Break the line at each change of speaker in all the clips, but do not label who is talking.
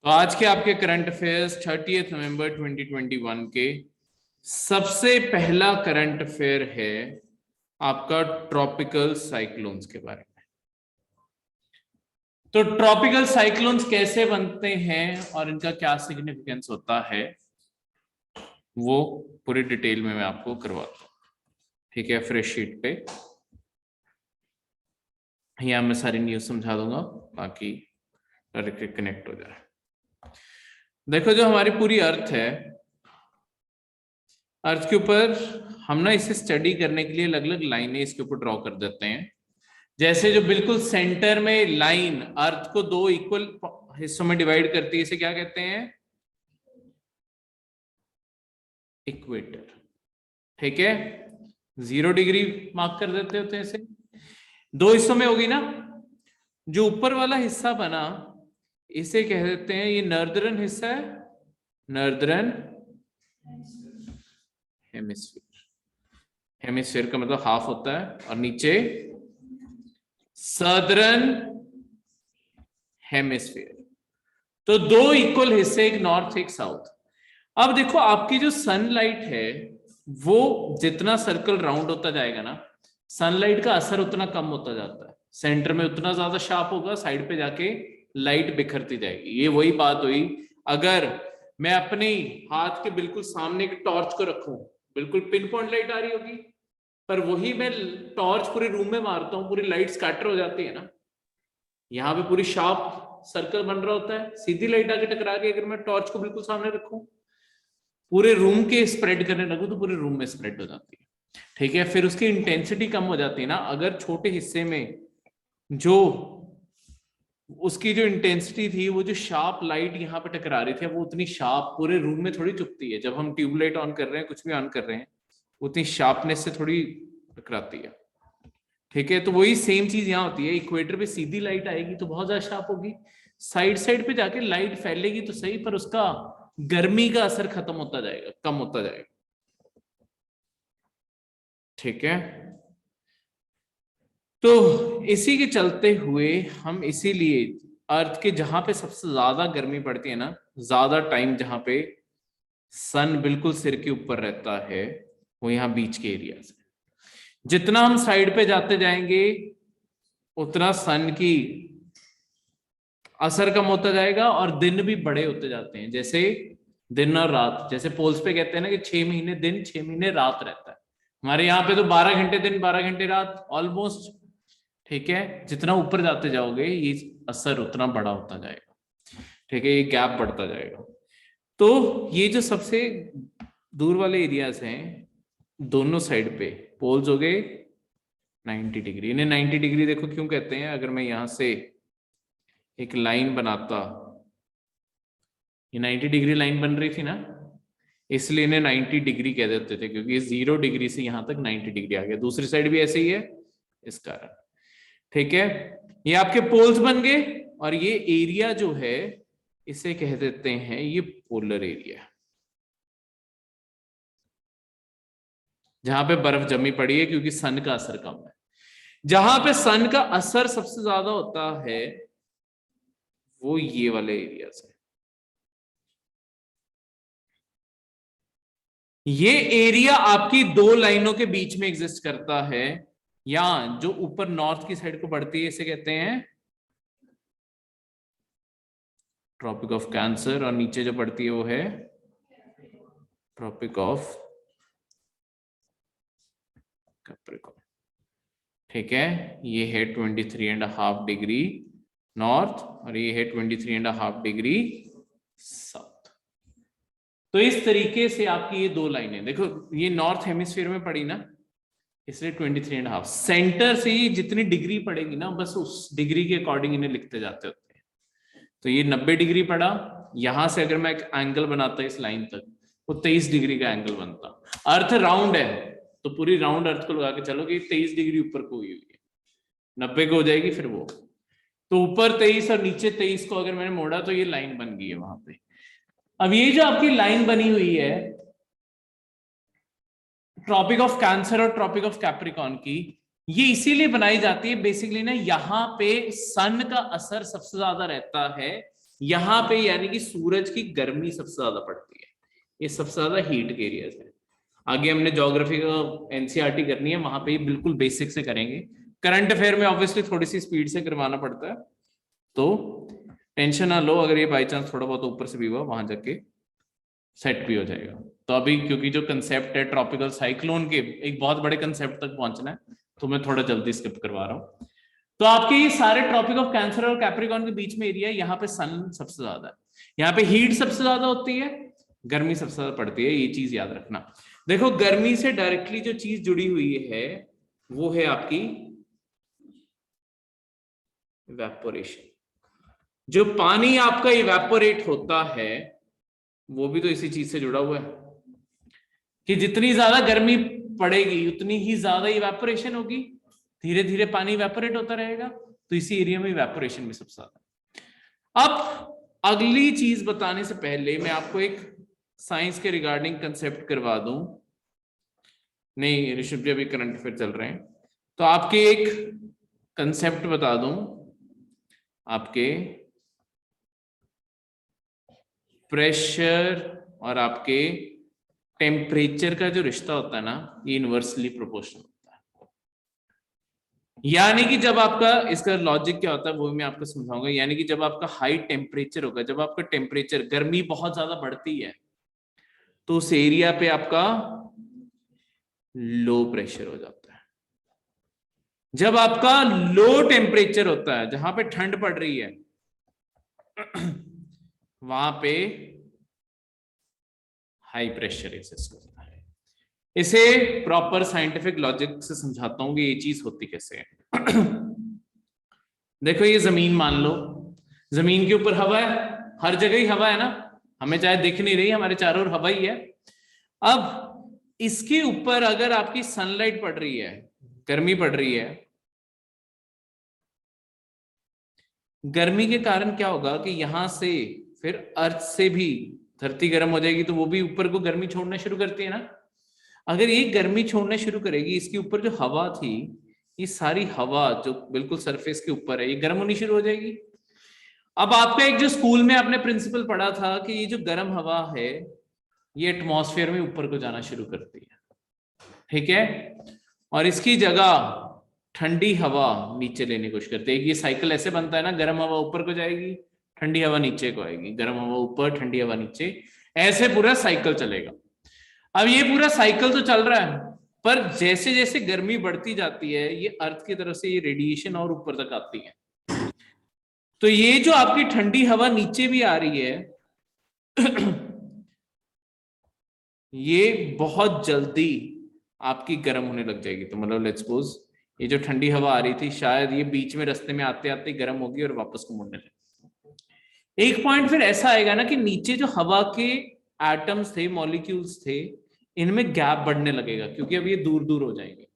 तो आज के आपके करंट अफेयर्स 30 नवंबर 2021 के सबसे पहला करंट अफेयर है आपका ट्रॉपिकल साइक्लोन्स के बारे में। तो ट्रॉपिकल साइक्लोन्स कैसे बनते हैं और इनका क्या सिग्निफिकेंस होता है वो पूरी डिटेल में मैं आपको करवाता हूँ। ठीक है, फ्रेश शीट पे यहाँ मैं सारी न्यूज समझा दूंगा बाकी डायरेक्टली कनेक्ट हो जाए। देखो, जो हमारी पूरी अर्थ है, अर्थ के ऊपर हम ना इसे स्टडी करने के लिए अलग अलग लाइनें इसके ऊपर ड्रॉ कर देते हैं। जैसे जो बिल्कुल सेंटर में लाइन अर्थ को दो इक्वल हिस्सों में डिवाइड करती है, इसे क्या कहते हैं? इक्वेटर। ठीक है, 0 डिग्री मार्क कर देते होते हैं। इसे दो हिस्सों में होगी ना। जो ऊपर वाला हिस्सा बना इसे कह देते हैं, ये नॉर्दर्न हिस्सा है, नॉर्दर्न हेमिस्फीयर। हेमिस्फीयर का मतलब हाफ होता है, और नीचे सदर्न हेमिस्फीयर। तो दो इक्वल हिस्से, एक नॉर्थ एक साउथ। अब देखो, आपकी जो सनलाइट है वो जितना सर्कल राउंड होता जाएगा ना, सनलाइट का असर उतना कम होता जाता है। सेंटर में उतना ज्यादा शार्प होगा, साइड पे जाके लाइट बिखरती जाएगी। ये वही बात हुई, अगर मैं अपने हाथ के बिल्कुल सामने एक टॉर्च को रखूं, बिल्कुल पिन पॉइंट लाइट आ रही होगी, पर वही मैं टॉर्च पूरे रूम में मारता हूँ, पूरी लाइट स्कैटर हो जाती है ना। यहाँ पे पूरी शार्प सर्कल बन रहा होता है, सीधी लाइट आके टकरा के अगर मैं टॉर्च को बिल्कुल सामने रखूं, पूरे रूम के स्प्रेड करने लगूं तो पूरे रूम में स्प्रेड हो जाती है। ठीक है, फिर उसकी इंटेंसिटी कम हो जाती है ना। अगर छोटे हिस्से में जो उसकी जो इंटेंसिटी थी, वो जो शार्प लाइट यहाँ पे टकरा रही थी, वो उतनी शार्प पूरे रूम में थोड़ी चुभती है। जब हम ट्यूबलाइट ऑन कर रहे हैं, कुछ भी ऑन कर रहे हैं, उतनी शार्पनेस से थोड़ी टकराती है। ठीक है, तो वही सेम चीज यहाँ होती है। इक्वेटर पे सीधी लाइट आएगी तो बहुत ज्यादा शार्प होगी, साइड साइड पे जाके लाइट फैलेगी तो सही, पर उसका गर्मी का असर खत्म होता जाएगा, कम होता जाएगा। ठीक है, तो इसी के चलते हुए हम इसीलिए अर्थ के जहां पे सबसे ज्यादा गर्मी पड़ती है ना, ज्यादा टाइम जहां पे सन बिल्कुल सिर के ऊपर रहता है, वो यहाँ बीच के एरिया से। जितना हम साइड पे जाते जाएंगे उतना सन की असर कम होता जाएगा, और दिन भी बड़े होते जाते हैं। जैसे दिन और रात, जैसे पोल्स पे कहते हैं ना कि 6 महीने दिन 6 महीने रात रहता है, हमारे यहाँ पे तो 12 घंटे दिन 12 घंटे रात ऑलमोस्ट। ठीक है, जितना ऊपर जाते जाओगे ये असर उतना बड़ा होता जाएगा। ठीक है, ये गैप बढ़ता जाएगा। तो ये जो सबसे दूर वाले एरियाज हैं, दोनों साइड पे पोल्स हो गए 90 डिग्री। इन्हें 90 डिग्री देखो क्यों कहते हैं? अगर मैं यहां से एक लाइन बनाता, ये 90 डिग्री लाइन बन रही थी ना, इसलिए इन्हें 90 डिग्री कह देते थे, क्योंकि 0 डिग्री से यहां तक 90 डिग्री आ गया। दूसरी साइड भी ऐसे ही है, इस कारण। ठीक है, ये आपके पोल्स बन गए, और ये एरिया जो है इसे कह देते हैं ये पोलर एरिया, जहां पे बर्फ जमी पड़ी है, क्योंकि सन का असर कम है। जहां पे सन का असर सबसे ज्यादा होता है वो ये वाले एरियाज है। ये एरिया आपकी दो लाइनों के बीच में एग्जिस्ट करता है, या जो ऊपर नॉर्थ की साइड को बढ़ती है इसे कहते हैं ट्रॉपिक ऑफ कैंसर, और नीचे जो पड़ती है वो है ट्रॉपिक ऑफ कैप्रिकॉर्न। ठीक है, ये है 23.5 डिग्री नॉर्थ, और ये है 23.5 डिग्री साउथ। तो इस तरीके से आपकी ये दो लाइनें देखो, ये नॉर्थ हेमिस्फीयर में पड़ी ना, इसलिए 23.5। सेंटर से ये जितनी डिग्री पड़ेगी ना, बस उस डिग्री के अकॉर्डिंग इन्हें लिखते जाते होते हैं। तो ये 90 डिग्री पड़ा, यहां से अगर मैं एक एंगल बनाता इस लाइन तक, वो 23 डिग्री का एंगल बनता। अर्थ राउंड है तो पूरी राउंड अर्थ को लगा के चलोगे 23 डिग्री ऊपर को हुई है, 90 को हो जाएगी फिर वो। तो ऊपर 23 और नीचे 23 को अगर मैंने मोड़ा तो ये लाइन बन गई है वहां पे। अब ये जो आपकी लाइन बनी हुई है ट्रॉपिक ऑफ कैंसर और ट्रॉपिक ऑफ कैप्रिकॉर्न की, ये इसीलिए बनाई जाती है बेसिकली ना, यहाँ पे सन का असर सबसे ज्यादा रहता है, यहाँ पे यानी कि सूरज की गर्मी सबसे ज्यादा पड़ती है, ये सबसे ज्यादा हीट के एरियाज है। आगे हमने ज्योग्राफी का एनसीईआरटी करनी है, वहां पे बिल्कुल बेसिक से करेंगे। करंट अफेयर में ऑब्वियसली थोड़ी सी स्पीड से करवाना पड़ता है, तो टेंशन ना लो, अगर ये बाई चांस थोड़ा बहुत ऊपर से भी हुआ वहां जाके सेट भी हो जाएगा। तो अभी क्योंकि जो कंसेप्ट है ट्रॉपिकल साइक्लोन के, एक बहुत बड़े कंसेप्ट तक पहुंचना है, तो मैं थोड़ा जल्दी स्किप करवा रहा हूँ। तो आपके ये सारे ट्रॉपिक ऑफ कैंसर और कैप्रिकॉर्न के बीच में एरिया है, यहाँ पे सन सबसे ज्यादा है, यहाँ पे हीट सबसे ज्यादा होती है, गर्मी सबसे ज्यादा पड़ती है, ये चीज याद रखना। देखो गर्मी से डायरेक्टली जो चीज जुड़ी हुई है वो है आपकी इवेपोरेशन। जो पानी आपका इवेपोरेट होता है वो भी तो इसी चीज से जुड़ा हुआ है कि जितनी ज्यादा गर्मी पड़ेगी उतनी ही ज्यादा इवेपोरेशन होगी, धीरे धीरे पानी इवेपोरेट होता रहेगा, तो इसी एरिया में इवेपोरेशन भी सबसे ज्यादा। अब अगली चीज बताने से पहले मैं आपको एक साइंस के रिगार्डिंग कंसेप्ट करवा दूं। नहीं ऋषभ जी अभी करंट अफेयर चल रहे हैं, तो आपके एक कंसेप्ट बता दूं। आपके प्रेशर और आपके टेम्परेचर का जो रिश्ता होता है ना, ये इनवर्सली प्रोपोर्शनल होता है। यानी कि जब आपका, इसका लॉजिक क्या होता है वो मैं आपको समझाऊंगा। यानी कि जब आपका हाई टेम्परेचर होगा, जब आपका टेम्परेचर, गर्मी बहुत ज्यादा बढ़ती है, तो उस एरिया पे आपका लो प्रेशर हो जाता है। जब आपका लो टेम्परेचर होता है, जहां पे ठंड पड़ रही है, वहां पे हाई प्रेशर एग्जिस्ट करता है। इसे प्रॉपर साइंटिफिक लॉजिक से समझाता हूं कि ये चीज होती कैसे है। देखो ये जमीन मान लो, जमीन के ऊपर हवा है, हर जगह ही हवा है ना, हमें चाहे दिख नहीं रही, हमारे चारों ओर हवा ही है। अब इसके ऊपर अगर आपकी सनलाइट पड़ रही है, गर्मी पड़ रही है, गर्मी के कारण क्या होगा कि यहां से फिर अर्थ से भी धरती गर्म हो जाएगी, तो वो भी ऊपर को गर्मी छोड़ना शुरू करती है ना। अगर ये गर्मी छोड़ना शुरू करेगी, इसके ऊपर जो हवा थी, ये सारी हवा जो बिल्कुल सरफेस के ऊपर है, ये गर्म होनी शुरू हो जाएगी। अब आपका एक जो स्कूल में आपने प्रिंसिपल पढ़ा था कि ये जो गर्म हवा है ये एटमॉस्फेयर में ऊपर को जाना शुरू करती है, ठीक है, और इसकी जगह ठंडी हवा नीचे लेने की कोशिश करते हैं। ये साइकिल ऐसे बनता है ना, गर्म हवा ऊपर को जाएगी, ठंडी हवा नीचे को आएगी, गर्म हवा ऊपर, ठंडी हवा नीचे, ऐसे पूरा साइकिल चलेगा। अब ये पूरा साइकिल तो चल रहा है, पर जैसे जैसे गर्मी बढ़ती जाती है, ये अर्थ की तरफ से ये रेडिएशन और ऊपर तक आती है, तो ये जो आपकी ठंडी हवा नीचे भी आ रही है, ये बहुत जल्दी आपकी गर्म होने लग जाएगी। तो मतलब लेट्स सपोज ये जो ठंडी हवा आ रही थी, शायद ये बीच में रास्ते में आते आते गर्म होगी और वापस को मुड़ने लगेगी। एक पॉइंट फिर ऐसा आएगा ना कि नीचे जो हवा के एटम्स थे, मॉलिक्यूल्स थे, इनमें गैप बढ़ने लगेगा, क्योंकि अब ये दूर दूर हो जाएंगे,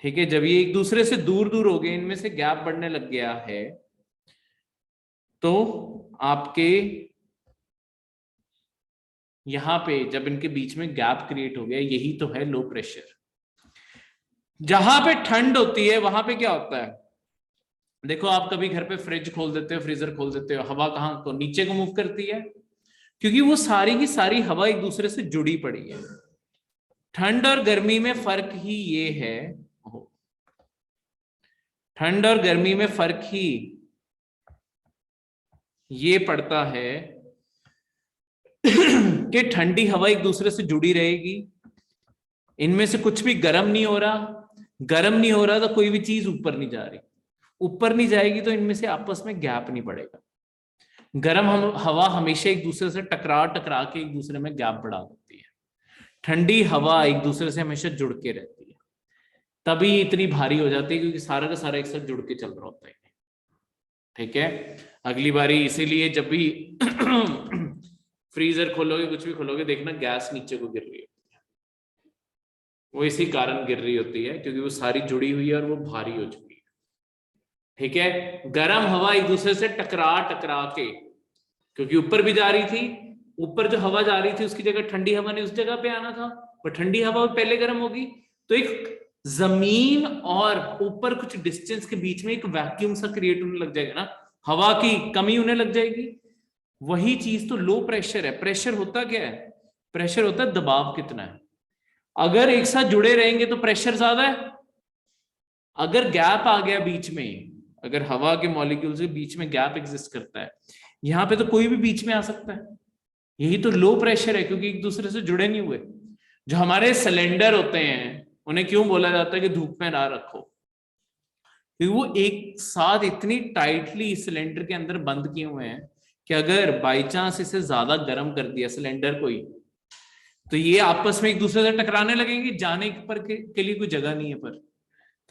ठीक है। जब ये एक दूसरे से दूर दूर हो गए, इनमें से गैप बढ़ने लग गया है, तो आपके यहां पे जब इनके बीच में गैप क्रिएट हो गया, यही तो है लो प्रेशर। जहां पे ठंड होती है वहां पे क्या होता है, देखो आप कभी घर पे फ्रिज खोल देते हो, फ्रीजर खोल देते हो, हवा कहां को नीचे को मूव करती है, क्योंकि वो सारी की सारी हवा एक दूसरे से जुड़ी पड़ी है। ठंड और गर्मी में फर्क ही ये है, ठंड और गर्मी में फर्क ही ये पड़ता है कि ठंडी हवा एक दूसरे से जुड़ी रहेगी, इनमें से कुछ भी गर्म नहीं हो रहा, गर्म नहीं हो रहा तो कोई भी चीज ऊपर नहीं जा रही, ऊपर नहीं जाएगी तो इनमें से आपस में गैप नहीं पड़ेगा। गर्म हवा हमेशा एक दूसरे से टकरा टकरा के एक दूसरे में गैप बढ़ा देती है, ठंडी हवा एक दूसरे से हमेशा जुड़ के रहती है, तभी इतनी भारी हो जाती है क्योंकि सारा का सारा एक साथ जुड़ के चल रहा होता है, ठीक है। अगली बारी इसीलिए जब भी फ्रीजर खोलोगे, कुछ भी खोलोगे, देखना गैस नीचे को गिर रही है, वो इसी कारण गिर रही होती है क्योंकि वो सारी जुड़ी हुई है और वो भारी हो चुकी है, ठीक है। गर्म हवा एक दूसरे से टकरा टकरा के, क्योंकि ऊपर भी जा रही थी, ऊपर जो हवा जा रही थी उसकी जगह ठंडी हवा ने उस जगह पे आना था, पर ठंडी हवा पहले गर्म होगी, तो एक जमीन और ऊपर कुछ डिस्टेंस के बीच में एक वैक्यूम सा क्रिएट होने लग जाएगा ना, हवा की कमी होने लग जाएगी। वही चीज तो लो प्रेशर है। प्रेशर होता क्या है? प्रेशर होता है दबाव कितना है। अगर एक साथ जुड़े रहेंगे तो प्रेशर ज्यादा है। अगर गैप आ गया बीच में, अगर हवा के मॉलिक्यूल्स के बीच में गैप एग्जिस्ट करता है, यहां पे तो कोई भी बीच में आ सकता है। यही तो लो प्रेशर है, क्योंकि एक दूसरे से जुड़े नहीं हुए। जो हमारे सिलेंडर होते हैं उन्हें क्यों बोला जाता है कि धूप में ना रखो? क्योंकि वो एक साथ इतनी टाइटली सिलेंडर के अंदर बंद किए हुए हैं कि अगर बाई चांस इसे ज्यादा गर्म कर दिया सिलेंडर को ही, तो ये आपस में एक दूसरे से टकराने लगेंगे। जाने पर के लिए कोई जगह नहीं है पर,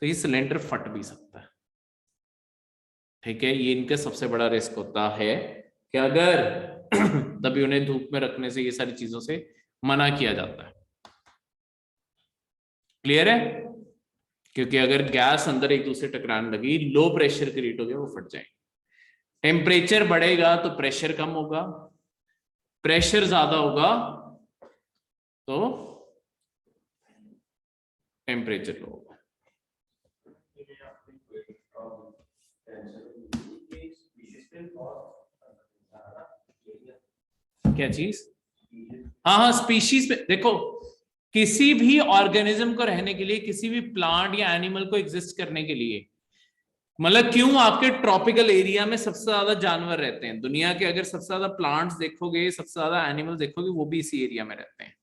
तो ये सिलेंडर फट भी सकता है। ठीक है, ये इनका सबसे बड़ा रिस्क होता है कि अगर तभी उन्हें धूप में रखने से ये सारी चीजों से मना किया जाता है। क्लियर है? क्योंकि अगर गैस अंदर एक दूसरे टकराने लगी, लो प्रेशर क्रिएट हो गया, वो फट जाएंगे। टेम्परेचर बढ़ेगा तो प्रेशर कम होगा, प्रेशर ज्यादा होगा तो टेम्परेचर लो होगा। क्या चीज? हाँ हाँ, स्पीशीज में देखो, किसी भी ऑर्गेनिज्म को रहने के लिए, किसी भी प्लांट या एनिमल को एग्जिस्ट करने के लिए, मतलब क्यों आपके ट्रॉपिकल एरिया में सबसे ज्यादा जानवर रहते हैं दुनिया के? अगर सबसे ज्यादा प्लांट्स देखोगे, सबसे ज्यादा एनिमल देखोगे, वो भी इसी एरिया में रहते हैं।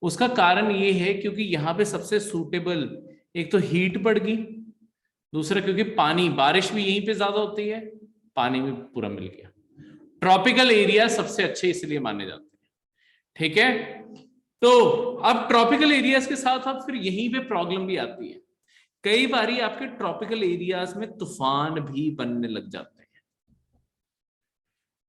उसका कारण ये है क्योंकि यहाँ पे सबसे सूटेबल, एक तो हीट बढ़ गई, दूसरा क्योंकि पानी, बारिश भी यहीं पे ज्यादा होती है, पानी भी पूरा मिल गया। ट्रॉपिकल एरिया सबसे अच्छे इसलिए माने जाते हैं। ठीक है, तो अब ट्रॉपिकल एरियाज के साथ साथ फिर यहीं पे प्रॉब्लम भी आती है। कई बारी आपके ट्रॉपिकल एरियाज में तूफान भी बनने लग जाते हैं।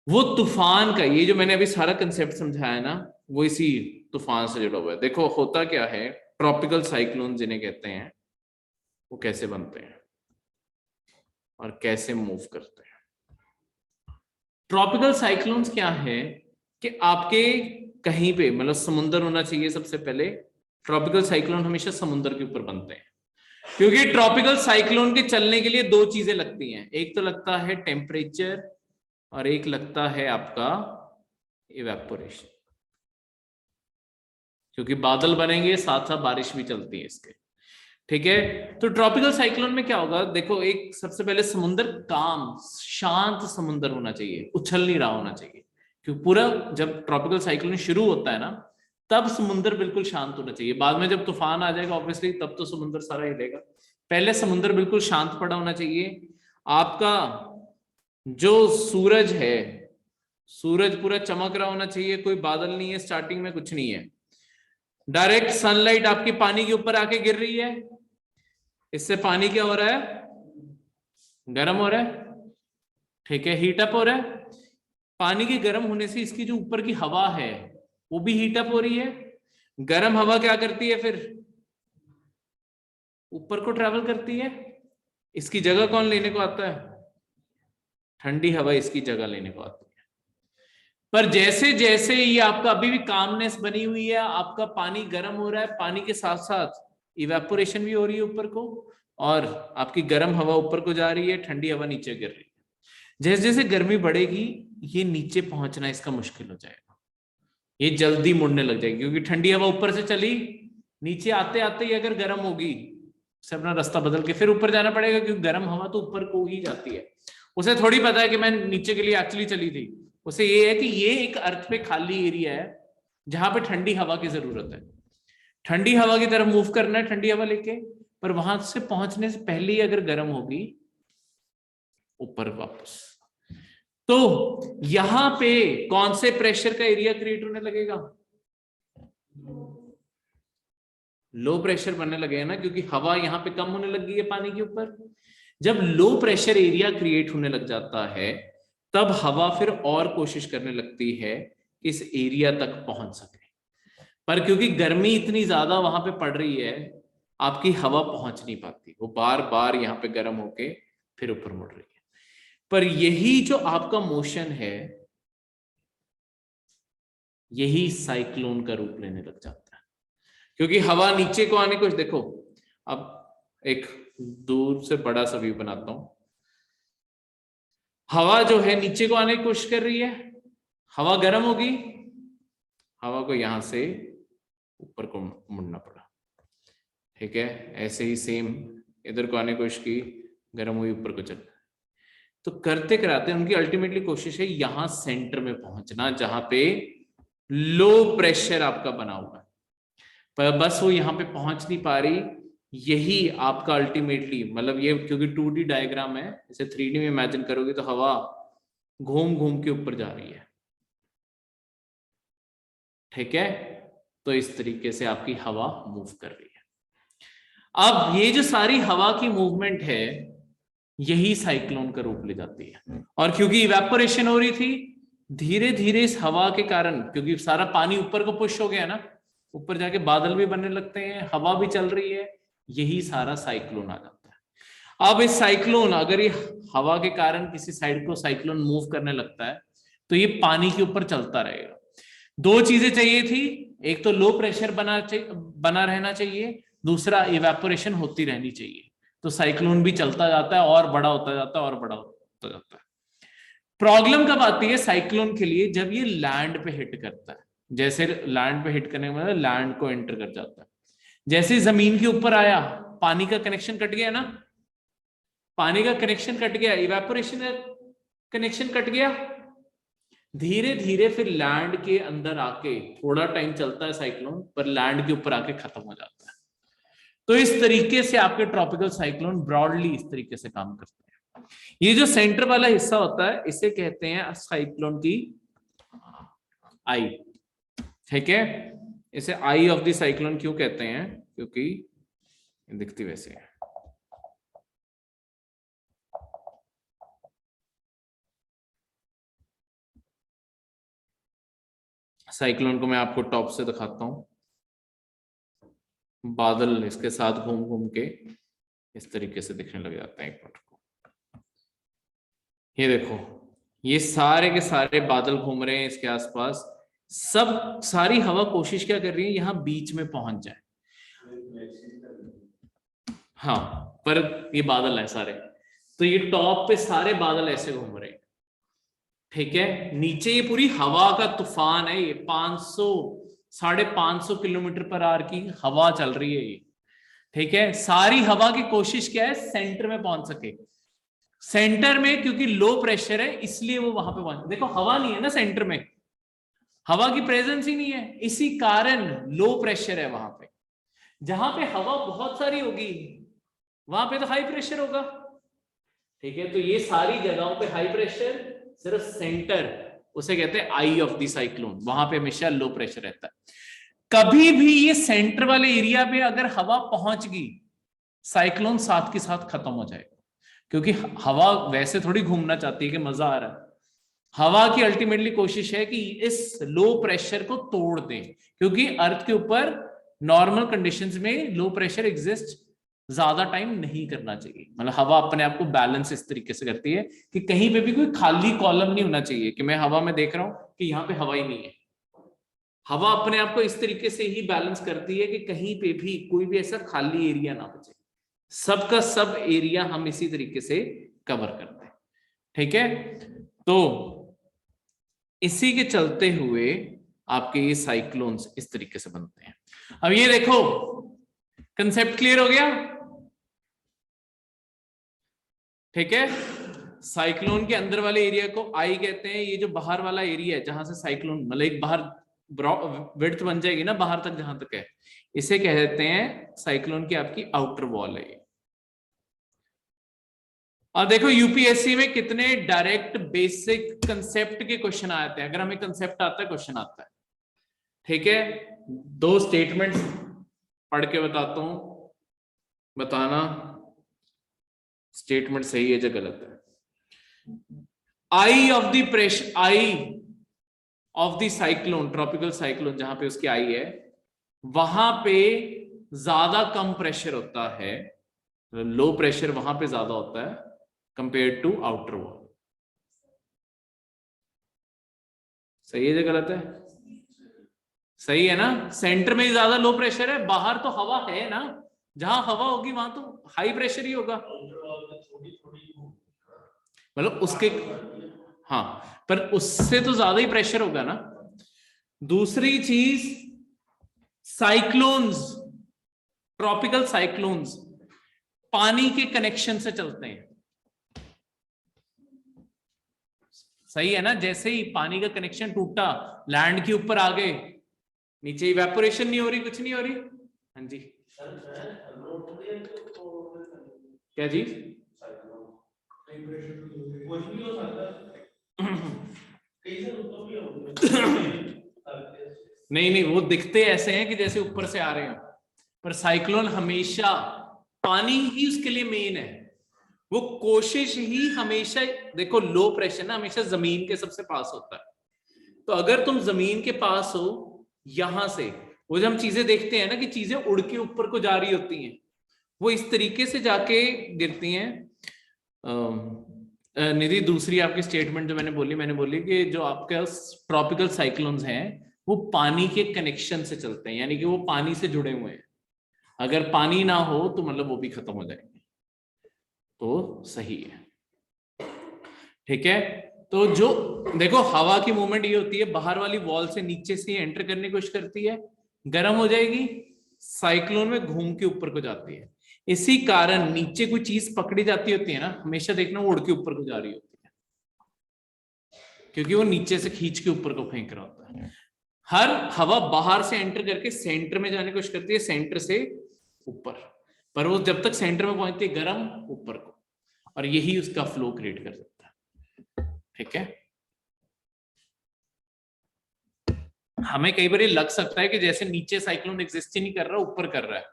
वो तूफान का, ये जो मैंने अभी सारा कंसेप्ट समझाया ना, वो इसी तूफान से जुड़ा हुआ है। देखो होता क्या है, ट्रॉपिकल साइक्लोन जिन्हें कहते हैं, वो कैसे बनते हैं और कैसे मूव करते हैं। ट्रॉपिकल साइक्लोन्स क्या है कि आपके कहीं पे, मतलब समुंदर होना चाहिए सबसे पहले। ट्रॉपिकल साइक्लोन हमेशा समुद्र के ऊपर बनते हैं, क्योंकि ट्रॉपिकल साइक्लोन के चलने के लिए दो चीजें लगती हैं। एक तो लगता है टेम्परेचर और एक लगता है आपका इवेपोरेशन, क्योंकि बादल बनेंगे साथ साथ बारिश भी चलती है इसके। ठीक है, तो ट्रॉपिकल साइक्लोन में क्या होगा, देखो एक सबसे पहले समुद्र काम शांत समुद्र होना चाहिए, उछल नहीं रहा होना चाहिए। क्योंकि पूरा जब ट्रॉपिकल साइक्लोन शुरू होता है ना, तब समुद्र बिल्कुल शांत होना चाहिए। बाद में जब तूफान आ जाएगा ऑब्वियसली, तब तो समुद्र सारा हिलेगा। पहले समुद्र बिल्कुल शांत पड़ा होना चाहिए। आपका जो सूरज है, सूरज पूरा चमक रहा होना चाहिए, कोई बादल नहीं है स्टार्टिंग में, कुछ नहीं है, डायरेक्ट सनलाइट आपके पानी के ऊपर आके गिर रही है। इससे पानी क्या हो रहा है? गर्म हो रहा है। ठीक है, हीट अप हो रहा है। पानी के गर्म होने से इसकी जो ऊपर की हवा है वो भी हीट अप हो रही है। गर्म हवा क्या करती है फिर? ऊपर को ट्रेवल करती है। इसकी जगह कौन लेने को आता है? ठंडी हवा इसकी जगह लेने को आती है। पर जैसे जैसे ये आपका अभी भी कामनेस बनी हुई है, आपका पानी गर्म हो रहा है, पानी के साथ साथ इवेपोरेशन भी हो रही है ऊपर को, और आपकी गर्म हवा ऊपर को जा रही है, ठंडी हवा नीचे गिर रही है। जैसे जैसे गर्मी बढ़ेगी, ये नीचे पहुंचना इसका मुश्किल हो जाएगा, ये जल्दी मुड़ने लग जाएगी, क्योंकि ठंडी हवा ऊपर से चली, नीचे आते आते ही अगर गर्म होगी, उसे अपना रास्ता बदल के फिर ऊपर जाना पड़ेगा, क्योंकि गर्म हवा तो ऊपर को ही जाती है। उसे थोड़ी पता है कि मैं नीचे के लिए एक्चुअली चली थी। उसे ये है कि ये एक अर्थ पे खाली एरिया है जहां पे ठंडी हवा की जरूरत है, ठंडी हवा की तरफ मूव करना है, ठंडी हवा लेके। पर वहां से पहुंचने से पहले ही अगर गर्म होगी, ऊपर वापस, तो यहां पे कौन से प्रेशर का एरिया क्रिएट होने लगेगा? लो प्रेशर बनने लगेगा ना, क्योंकि हवा यहां पे कम होने लग गई है पानी के ऊपर। जब लो प्रेशर एरिया क्रिएट होने लग जाता है, तब हवा फिर और कोशिश करने लगती है कि इस एरिया तक पहुंच सके। पर क्योंकि गर्मी इतनी ज्यादा वहां पे पड़ रही है, आपकी हवा पहुंच नहीं पाती, वो बार बार यहाँ पे गर्म होके फिर ऊपर मुड़ रही है। पर यही जो आपका मोशन है, यही साइक्लोन का रूप लेने लग जाता है, क्योंकि हवा नीचे को आने को, देखो अब एक दूर से बड़ा सा व्यू बनाता हूं। हवा जो है नीचे को आने की कोशिश कर रही है, हवा गर्म होगी, हवा को यहां से ऊपर को मुड़ना पड़ा, ठीक है। ऐसे ही सेम इधर को आने की कोशिश की, गर्म हुई, ऊपर को चल। तो करते कराते उनकी अल्टीमेटली कोशिश है यहां सेंटर में पहुंचना, जहां पे लो प्रेशर आपका बना हुआ है, पर बस वो यहां पे पहुंच नहीं पा रही। यही आपका अल्टीमेटली मतलब, ये क्योंकि 2D डायग्राम है, इसे 3D में इमेजिन करोगे तो हवा घूम घूम के ऊपर जा रही है, ठीक है। तो इस तरीके से आपकी हवा मूव कर रही है। अब ये जो सारी हवा की मूवमेंट है, यही साइक्लोन का रूप ले जाती है। और क्योंकि इवेपोरेशन हो रही थी, धीरे धीरे इस हवा के कारण, क्योंकि सारा पानी ऊपर को पुश हो गया ना, ऊपर जाके बादल भी बनने लगते हैं, हवा भी चल रही है, यही सारा साइक्लोन आ जाता है। अब इस साइक्लोन, अगर ये हवा के कारण किसी साइड को साइक्लोन मूव करने लगता है, तो ये पानी के ऊपर चलता रहेगा। दो चीजें चाहिए थी, एक तो लो प्रेशर बना रहना चाहिए, दूसरा इवेपोरेशन होती रहनी चाहिए। तो साइक्लोन भी चलता जाता है और बड़ा होता जाता है और बड़ा होता जाता है। प्रॉब्लम कब आती है साइक्लोन के लिए? जब ये लैंड पे हिट करता है। जैसे लैंड पे हिट करने के बाद लैंड को एंटर कर जाता है, जैसे जमीन के ऊपर आया, पानी का कनेक्शन कट गया ना, पानी का कनेक्शन कट गया, इवेपोरेशन का कनेक्शन कट गया, धीरे धीरे फिर लैंड के अंदर आके थोड़ा टाइम चलता है साइक्लोन, पर लैंड के ऊपर आके खत्म हो जाता है। तो इस तरीके से आपके ट्रॉपिकल साइक्लोन ब्रॉडली इस तरीके से काम करते हैं। ये जो सेंटर वाला हिस्सा होता है, इसे कहते हैं साइक्लोन की आई, ठीक है। इसे आई ऑफ द साइक्लोन क्यों कहते हैं? क्योंकि दिखती वैसे है। साइक्लोन को मैं आपको टॉप से दिखाता हूं, बादल इसके साथ घूम घूम के इस तरीके से दिखने लग जाते हैं। एक मिनट को, ये देखो, ये सारे के सारे बादल घूम रहे हैं इसके आसपास, सब सारी हवा कोशिश क्या कर रही है, यहां बीच में पहुंच जाए। हाँ, पर ये बादल है सारे, तो ये टॉप पे सारे बादल ऐसे घूम रहे हैं, ठीक है। नीचे ये पूरी हवा का तूफान है, ये 500 550 किलोमीटर पर आवर की हवा चल रही है ये, ठीक है। सारी हवा की कोशिश क्या है, सेंटर में पहुंच सके। सेंटर में क्योंकि लो प्रेशर है, इसलिए वो वहां पे पहुंच, देखो हवा नहीं है ना सेंटर में, हवा की प्रेजेंस ही नहीं है, इसी कारण लो प्रेशर है वहां पे। जहां पे हवा बहुत सारी होगी, वहां पे तो हाई प्रेशर होगा, ठीक है। तो ये सारी जगहों पे हाई प्रेशर, सिर्फ सेंटर, उसे कहते हैं आई ऑफ द साइक्लोन, वहां पे हमेशा लो प्रेशर रहता है। कभी भी ये सेंटर वाले एरिया पे अगर हवा पहुंच गई, साइक्लोन साथ के साथ खत्म हो जाएगा। क्योंकि हवा वैसे थोड़ी घूमना चाहती है कि मजा आ रहा है, हवा की अल्टीमेटली कोशिश है कि इस लो प्रेशर को तोड़ दें, क्योंकि अर्थ के ऊपर नॉर्मल कंडीशंस में लो प्रेशर एग्जिस्ट ज्यादा टाइम नहीं करना चाहिए। मतलब हवा अपने आप को बैलेंस इस तरीके से करती है कि कहीं पे भी कोई खाली कॉलम नहीं होना चाहिए कि मैं हवा में देख रहा हूं कि यहाँ पे हवा ही नहीं है। हवा अपने आप को इस तरीके से ही बैलेंस करती है कि कहीं पे भी कोई भी ऐसा खाली एरिया ना बचे, सबका सब एरिया हम इसी तरीके से कवर करते हैं, ठीक है। तो इसी के चलते हुए आपके ये साइक्लोन्स इस तरीके से बनते हैं। अब ये देखो, कंसेप्ट क्लियर हो गया, ठीक है। साइक्लोन के अंदर वाले एरिया को आई कहते हैं, ये जो बाहर वाला एरिया है जहां से साइक्लोन मतलब एक बाहर विड्थ बन जाएगी ना बाहर तक जहां तक है, इसे कहते हैं साइक्लोन की आपकी आउटर वॉल है। और देखो यूपीएससी में कितने डायरेक्ट बेसिक कंसेप्ट के क्वेश्चन आते हैं। अगर हमें कंसेप्ट आता है, क्वेश्चन आता है, ठीक है। दो स्टेटमेंट्स पढ़ के बताता हूं, बताना स्टेटमेंट सही है या गलत है। Eye of the pressure, eye of the cyclone, tropical cyclone जहां पे उसकी आई है, वहां पे ज्यादा कम प्रेशर होता है, लो प्रेशर वहां पे ज्यादा होता है कंपेयर टू आउटर वॉल। सही है या गलत है? सही है ना, सेंटर में ज्यादा लो प्रेशर है, बाहर तो हवा है ना, जहां हवा होगी वहां तो हाई प्रेशर ही होगा। मतलब उसके, हाँ, पर उससे तो ज्यादा ही प्रेशर होगा ना। दूसरी चीज, साइक्लोन्स, ट्रॉपिकल साइक्लोन्स पानी के कनेक्शन से चलते हैं, सही है ना। जैसे ही पानी का कनेक्शन टूटा, लैंड के ऊपर आ गए, नीचे इवेपोरेशन नहीं हो रही, कुछ नहीं हो रही। हाँ जी, क्या जी? नहीं नहीं, वो दिखते ऐसे हैं कि जैसे ऊपर से आ रहे हैं, पर साइक्लोन हमेशा पानी ही उसके लिए मेन है। वो कोशिश ही हमेशा, देखो लो प्रेशर ना हमेशा जमीन के सबसे पास होता है, तो अगर तुम जमीन के पास हो, यहां से वो जब हम चीजें देखते हैं ना कि चीजें उड़ के ऊपर को जा रही होती हैं, वो इस तरीके से जाके गिरती हैं। निधि, दूसरी आपकी स्टेटमेंट जो मैंने बोली कि जो आपके ट्रॉपिकल साइक्लोन्स हैं वो पानी के कनेक्शन से चलते हैं, यानी कि वो पानी से जुड़े हुए हैं। अगर पानी ना हो तो मतलब वो भी खत्म हो जाएंगे, तो सही है। ठीक है, तो जो देखो हवा की मूवमेंट ये होती है, बाहर वाली वॉल से नीचे से एंटर करने की कोशिश करती है, गर्म हो जाएगी, साइक्लोन में घूम के ऊपर को जाती है। इसी कारण नीचे कोई चीज पकड़ी जाती होती है ना, हमेशा देखना वो उड़ के ऊपर को जा रही होती है, क्योंकि वो नीचे से खींच के ऊपर को फेंक रहा होता है। हर हवा बाहर से एंटर करके सेंटर में जाने की कोशिश करती है, सेंटर से ऊपर, पर वो जब तक सेंटर में पहुंचती है गर्म ऊपर को, और यही उसका फ्लो क्रिएट कर सकता है। ठीक है, हमें कई बार लग सकता है कि जैसे नीचे साइक्लोन एग्जिस्ट ही नहीं कर रहा, ऊपर कर रहा है,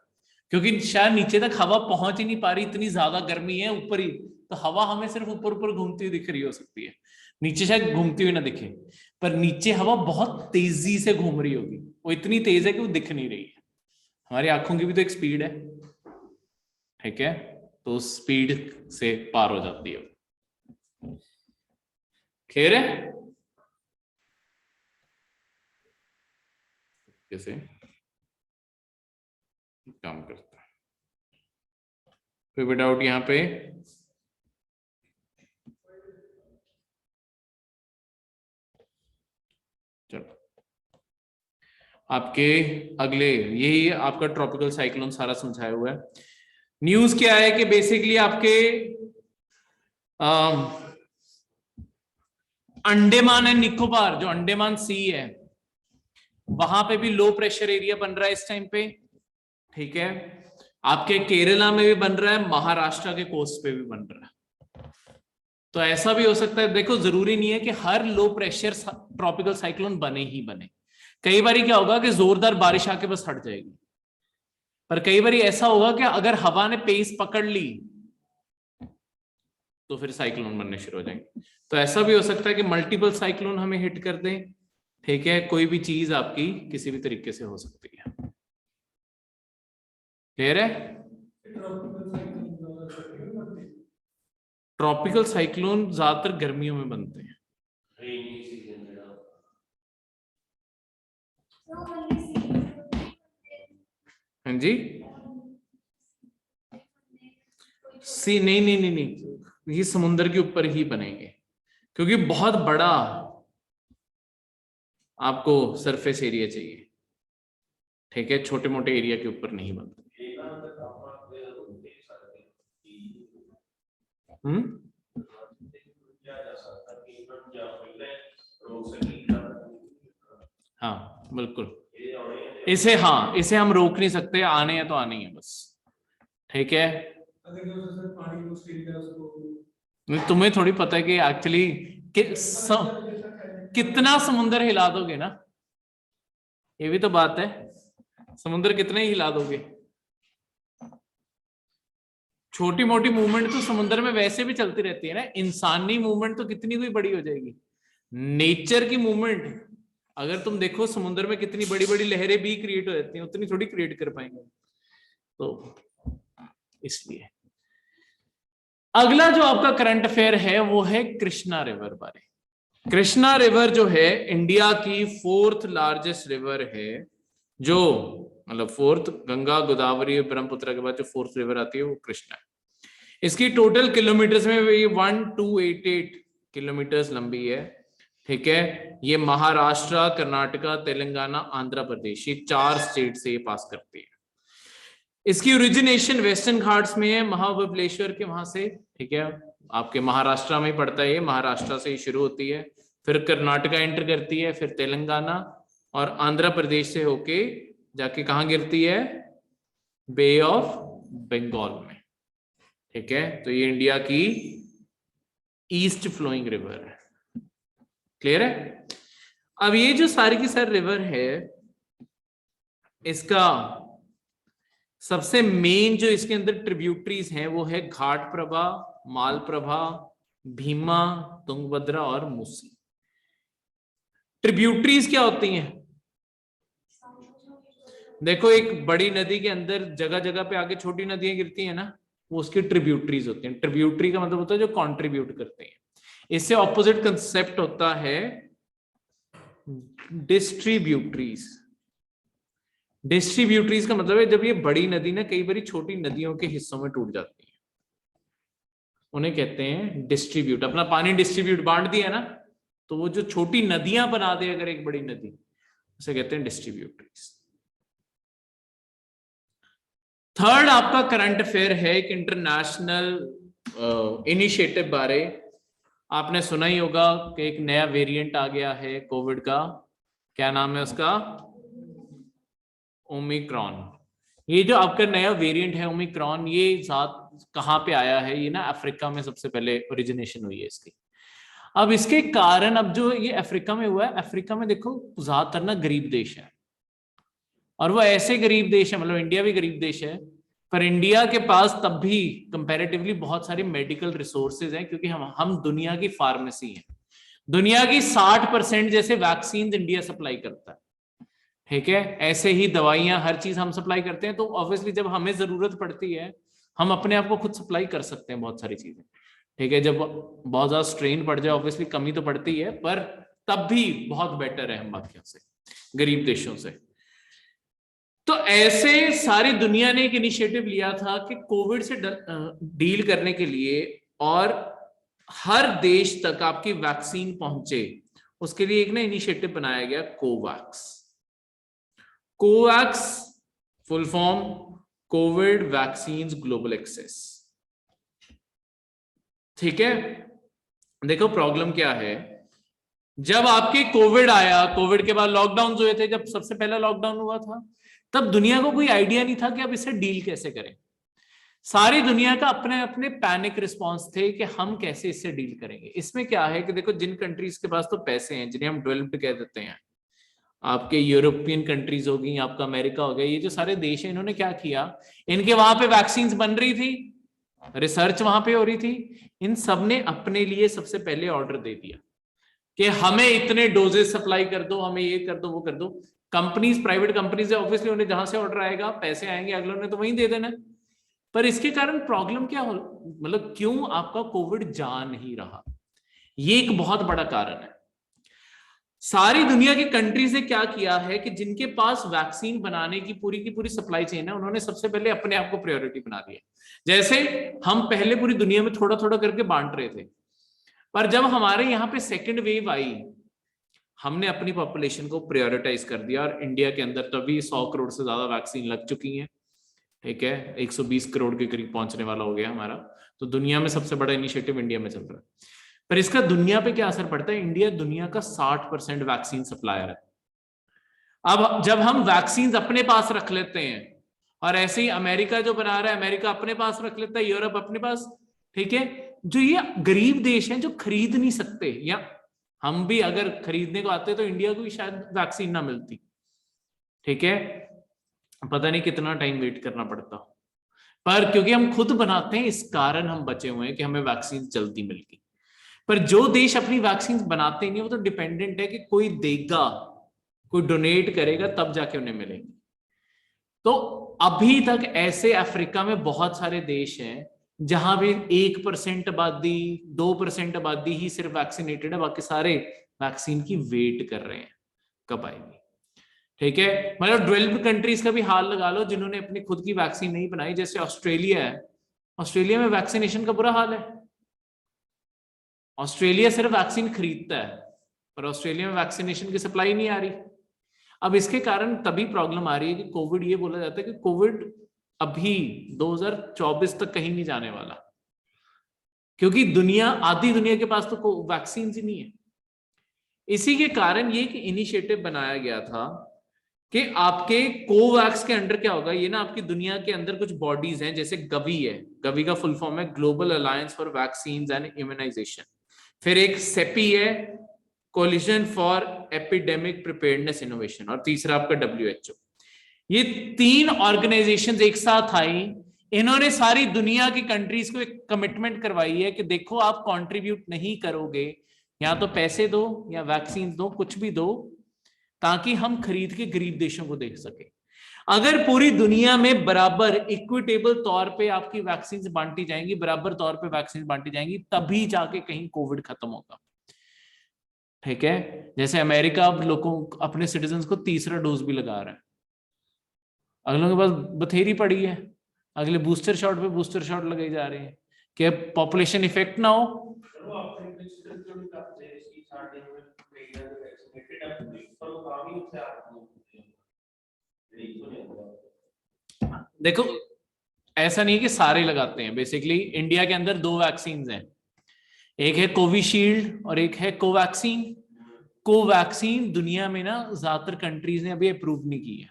क्योंकि शायद नीचे तक हवा पहुंच ही नहीं पा रही, इतनी ज्यादा गर्मी है ऊपर ही, तो हवा हमें सिर्फ ऊपर ऊपर घूमती हुई दिख रही हो सकती है, नीचे शायद घूमती हुई ना दिखे, पर नीचे हवा बहुत तेजी से घूम रही होगी, वो इतनी तेज है कि वो दिख नहीं रही है। हमारी आंखों की भी तो एक स्पीड है, ठीक है, तो उस स्पीड से पार हो जाती है। क्लियर है? कैसे काम करता है, कोई भी डाउट यहाँ पे? चलो, आपके अगले, यही आपका ट्रॉपिकल साइक्लोन सारा समझाया हुआ है। न्यूज क्या है कि बेसिकली आपके अंडमान एंड निकोबार, जो अंडमान सी है, वहां पे भी लो प्रेशर एरिया बन रहा है इस टाइम पे। ठीक है, आपके केरला में भी बन रहा है, महाराष्ट्र के कोस्ट पे भी बन रहा है। तो ऐसा भी हो सकता है, देखो जरूरी नहीं है कि हर लो प्रेशर ट्रॉपिकल साइक्लोन बने ही बने। कई बार क्या होगा कि जोरदार बारिश आके बस हट जाएगी, पर कई बार ऐसा होगा कि अगर हवा ने पेस पकड़ ली तो फिर साइक्लोन बनने शुरू हो जाएंगे। तो ऐसा भी हो सकता है कि मल्टीपल साइक्लोन हमें हिट कर दें। ठीक है, कोई भी चीज आपकी किसी भी तरीके से हो सकती है। क्लियर है? ट्रॉपिकल साइक्लोन ज्यादातर गर्मियों में बनते हैं। हाँ जी, सी नहीं नहीं नहीं नहीं, ये समुद्र के ऊपर ही बनेंगे, क्योंकि बहुत बड़ा आपको सरफेस एरिया चाहिए। ठीक है, छोटे मोटे एरिया के ऊपर नहीं बनते। हाँ बिल्कुल, इसे, हाँ इसे हम रोक नहीं सकते, आने हैं तो आने ही है बस। ठीक है, तुम्हें थोड़ी पता है कि एक्चुअली कितना समुंदर हिला दोगे ना, ये भी तो बात है, समुद्र कितने ही हिला दोगे। छोटी मोटी मूवमेंट तो समुद्र में वैसे भी चलती रहती है ना, इंसानी मूवमेंट तो कितनी कोई बड़ी हो जाएगी। नेचर की मूवमेंट अगर तुम देखो, समुद्र में कितनी बड़ी बड़ी लहरें भी क्रिएट हो जाती हैं, उतनी थोड़ी क्रिएट कर पाएंगे, तो इसलिए अगला जो आपका करंट अफेयर है वो है कृष्णा रिवर बारे। कृष्णा रिवर जो है इंडिया की 4th लार्जेस्ट रिवर है, जो मतलब 4th, गंगा गोदावरी ब्रह्मपुत्र के बाद जो 4th रिवर आती है वो कृष्णा है। इसकी टोटल किलोमीटर्स में ये 1288 किलोमीटर्स लंबी है, ठीक है। ये महाराष्ट्र, कर्नाटका, तेलंगाना, आंध्र प्रदेश, ये 4 स्टेट से ये पास करती है। इसकी ओरिजिनेशन वेस्टर्न घाट्स में है, महाबलेश्वर के वहां से, ठीक है। आपके महाराष्ट्र में पड़ता है, ये महाराष्ट्र से ही शुरू होती है, फिर कर्नाटका एंटर करती है, फिर तेलंगाना और आंध्र प्रदेश से होके जाके कहां गिरती है, बे ऑफ बंगाल में, ठीक है। तो ये इंडिया की ईस्ट फ्लोइंग रिवर है, क्लियर है। अब ये जो सारी की सारी रिवर है, इसका सबसे मेन जो इसके अंदर ट्रिब्यूटरीज हैं वो है घाटप्रभा, मालप्रभा, भीमा, तुंगभद्रा और मूसी। ट्रिब्यूटरीज क्या होती हैं? देखो, एक बड़ी नदी के अंदर जगह जगह पे आगे छोटी नदियां गिरती हैं ना, वो उसकी ट्रिब्यूटरीज होती हैं। ट्रिब्यूटरी का मतलब होता है जो कंट्रीब्यूट करते हैं। इससे ऑपोजिट कंसेप्ट होता है डिस्ट्रीब्यूटरीज। डिस्ट्रीब्यूटरीज का मतलब है जब ये बड़ी नदी ना कई बार छोटी नदियों के हिस्सों में टूट जाती है, उन्हें कहते हैं डिस्ट्रीब्यूट। अपना पानी डिस्ट्रीब्यूट बांट दिया ना, तो वो जो छोटी नदियां बना दे अगर एक बड़ी नदी, उसे कहते हैं डिस्ट्रीब्यूटरीज। थर्ड आपका करंट अफेयर है एक इंटरनेशनल इनिशिएटिव बारे। आपने सुना ही होगा कि एक नया वेरिएंट आ गया है कोविड का, क्या नाम है उसका? ओमिक्रॉन। ये जो आपका नया वेरिएंट है ओमिक्रॉन, ये कहाँ पे आया है? ये ना अफ्रीका में सबसे पहले ओरिजिनेशन हुई है इसकी। अब इसके कारण, अब जो ये अफ्रीका में हुआ है, अफ्रीका में देखो ज्यादातर ना गरीब देश है, और वो ऐसे गरीब देश है, मतलब इंडिया भी गरीब देश है, पर इंडिया के पास तब भी कंपैरेटिवली बहुत सारी मेडिकल रिसोर्सेज हैं, क्योंकि हम दुनिया की फार्मेसी हैं। दुनिया की 60% जैसे वैक्सीन इंडिया सप्लाई करता है, ठीक है। ऐसे ही दवाइयां, हर चीज हम सप्लाई करते हैं। तो ऑब्वियसली जब हमें जरूरत पड़ती है, हम अपने आप को खुद सप्लाई कर सकते हैं बहुत सारी चीजें, ठीक है। जब बहुत ज्यादा स्ट्रेन पड़ जाए, ऑब्वियसली कमी तो पड़ती है, पर तब भी बहुत बेटर है हम बाकियों से, गरीब देशों से। तो ऐसे सारी दुनिया ने एक इनिशिएटिव लिया था कि कोविड से डील करने के लिए और हर देश तक आपकी वैक्सीन पहुंचे, उसके लिए एक ना इनिशिएटिव बनाया गया, COVAX. COVAX full form COVID vaccine global access, ठीक है। देखो प्रॉब्लम क्या है, जब आपके कोविड आया, कोविड के बाद लॉकडाउन हुए थे, जब सबसे पहला लॉकडाउन हुआ था, तब दुनिया को कोई आइडिया नहीं था कि अब इसे डील कैसे करें। सारी दुनिया का अपने अपने पैनिक रिस्पांस थे कि हम कैसे इससे डील करेंगे। इसमें क्या है कि देखो, जिन कंट्रीज के पास तो पैसे हैं, जिन्हें हम डेवलप्ड कह देते हैं, आपके यूरोपियन कंट्रीज होगी, आपका अमेरिका हो गया, ये जो सारे देश हैं, इन्होंने क्या किया, इनके वहां पे वैक्सीन बन रही थी, रिसर्च वहां पे हो रही थी, इन सब ने अपने लिए सबसे पहले ऑर्डर दे दिया कि हमें इतने डोजेस सप्लाई कर दो, हमें ये कर दो, वो कर दो। कंपनीज, प्राइवेट कंपनीज है, ऑब्वियसली उन्हें जहां से ऑर्डर आएगा, पैसे आएंगे, अगलों ने तो वहीं दे देना। पर इसके कारण प्रॉब्लम क्या हो, मतलब क्यों आपका कोविड जा नहीं रहा, ये एक बहुत बड़ा कारण है। सारी दुनिया की कंट्रीज ने क्या किया है कि जिनके पास वैक्सीन बनाने की पूरी सप्लाई चेन है, उन्होंने सबसे पहले अपने आप को प्रायोरिटी बना दिया। जैसे हम पहले पूरी दुनिया में थोड़ा थोड़ा करके बांट रहे थे, पर जब हमारे यहाँ पे सेकेंड वेव आई, हमने अपनी पॉपुलेशन को प्रायोरिटाइज कर दिया, और इंडिया के अंदर तो अभी 100 करोड़ से ज्यादा वैक्सीन लग चुकी है, ठीक है। 120 करोड़ के करीब पहुंचने वाला हो गया हमारा। तो दुनिया में सबसे बड़ा इनिशिएटिव इंडिया में चल रहा है। पर इसका दुनिया पे क्या असर पड़ता है? इंडिया दुनिया का 60% वैक्सीन सप्लायर है। अब जब हम वैक्सीन अपने पास रख लेते हैं, और ऐसे ही अमेरिका जो बना रहा है, अमेरिका अपने पास रख लेता है, यूरोप अपने पास, ठीक है। जो ये गरीब देश हैं जो खरीद नहीं सकते, या हम भी अगर खरीदने को आते तो इंडिया को भी शायद वैक्सीन ना मिलती, ठीक है। पता नहीं कितना टाइम वेट करना पड़ता, पर क्योंकि हम खुद बनाते हैं, इस कारण हम बचे हुए हैं कि हमें वैक्सीन जल्दी मिल गई। पर जो देश अपनी वैक्सीन बनाते नहीं, वो तो डिपेंडेंट है कि कोई देगा, कोई डोनेट करेगा, तब जाके उन्हें मिलेंगे। तो अभी तक ऐसे अफ्रीका में बहुत सारे देश हैं जहां भी 1% आबादी, 2% आबादी ही सिर्फ वैक्सीनेटेड है, बाकी सारे वैक्सीन की वेट कर रहे हैं कब आएगी, ठीक है। मतलब डेवलप्ड कंट्रीज का भी हाल लगा लो, जिन्होंने अपनी खुद की वैक्सीन नहीं बनाई, जैसे ऑस्ट्रेलिया है, ऑस्ट्रेलिया में वैक्सीनेशन का बुरा हाल है। ऑस्ट्रेलिया सिर्फ वैक्सीन खरीदता है, पर ऑस्ट्रेलिया में वैक्सीनेशन की सप्लाई नहीं आ रही। अब इसके कारण तभी प्रॉब्लम आ रही है कि कोविड, ये बोला जाता है कि कोविड अभी 2024 तक कहीं नहीं जाने वाला, क्योंकि आधी दुनिया के पास तो वैक्सीन ही नहीं है। इसी के कारण ये एक इनिशिएटिव बनाया गया था कि आपके कोवैक्स के अंडर क्या होगा, ये ना आपकी दुनिया के अंदर कुछ बॉडीज हैं, जैसे गवी है, गवी का फुल फॉर्म है global alliance for vaccine and immunisation, फिर एक सेपी है, coalition for epidemic preparedness innovation, और तीसरा आपका WHO। ये 3 ऑर्गेनाइजेशंस एक साथ आई, इन्होंने सारी दुनिया की कंट्रीज को एक कमिटमेंट करवाई है कि देखो आप कंट्रीब्यूट नहीं करोगे, या तो पैसे दो या वैक्सीन दो, कुछ भी दो, ताकि हम खरीद के गरीब देशों को दे सके। अगर पूरी दुनिया में बराबर इक्विटेबल तौर पे आपकी वैक्सीन बांटी जाएंगी, बराबर तौर पे वैक्सीन बांटी जाएंगी, तभी जाके कहीं कोविड खत्म होगा। ठीक है, जैसे अमेरिका अब लोगों अपने सिटीजन्स को तीसरा डोज भी लगा रहा है, अगलों के पास बथेरी पड़ी है, अगले बूस्टर शॉट पे बूस्टर शॉट लगाई जा रहे हैं कि पॉपुलेशन इफेक्ट ना हो। देखो ऐसा नहीं है कि सारे लगाते हैं, बेसिकली इंडिया के अंदर 2 वैक्सीन हैं, एक है कोविशील्ड और एक है कोवैक्सीन। कोवैक्सीन दुनिया में ना ज्यादातर कंट्रीज ने अभी अप्रूव नहीं की है,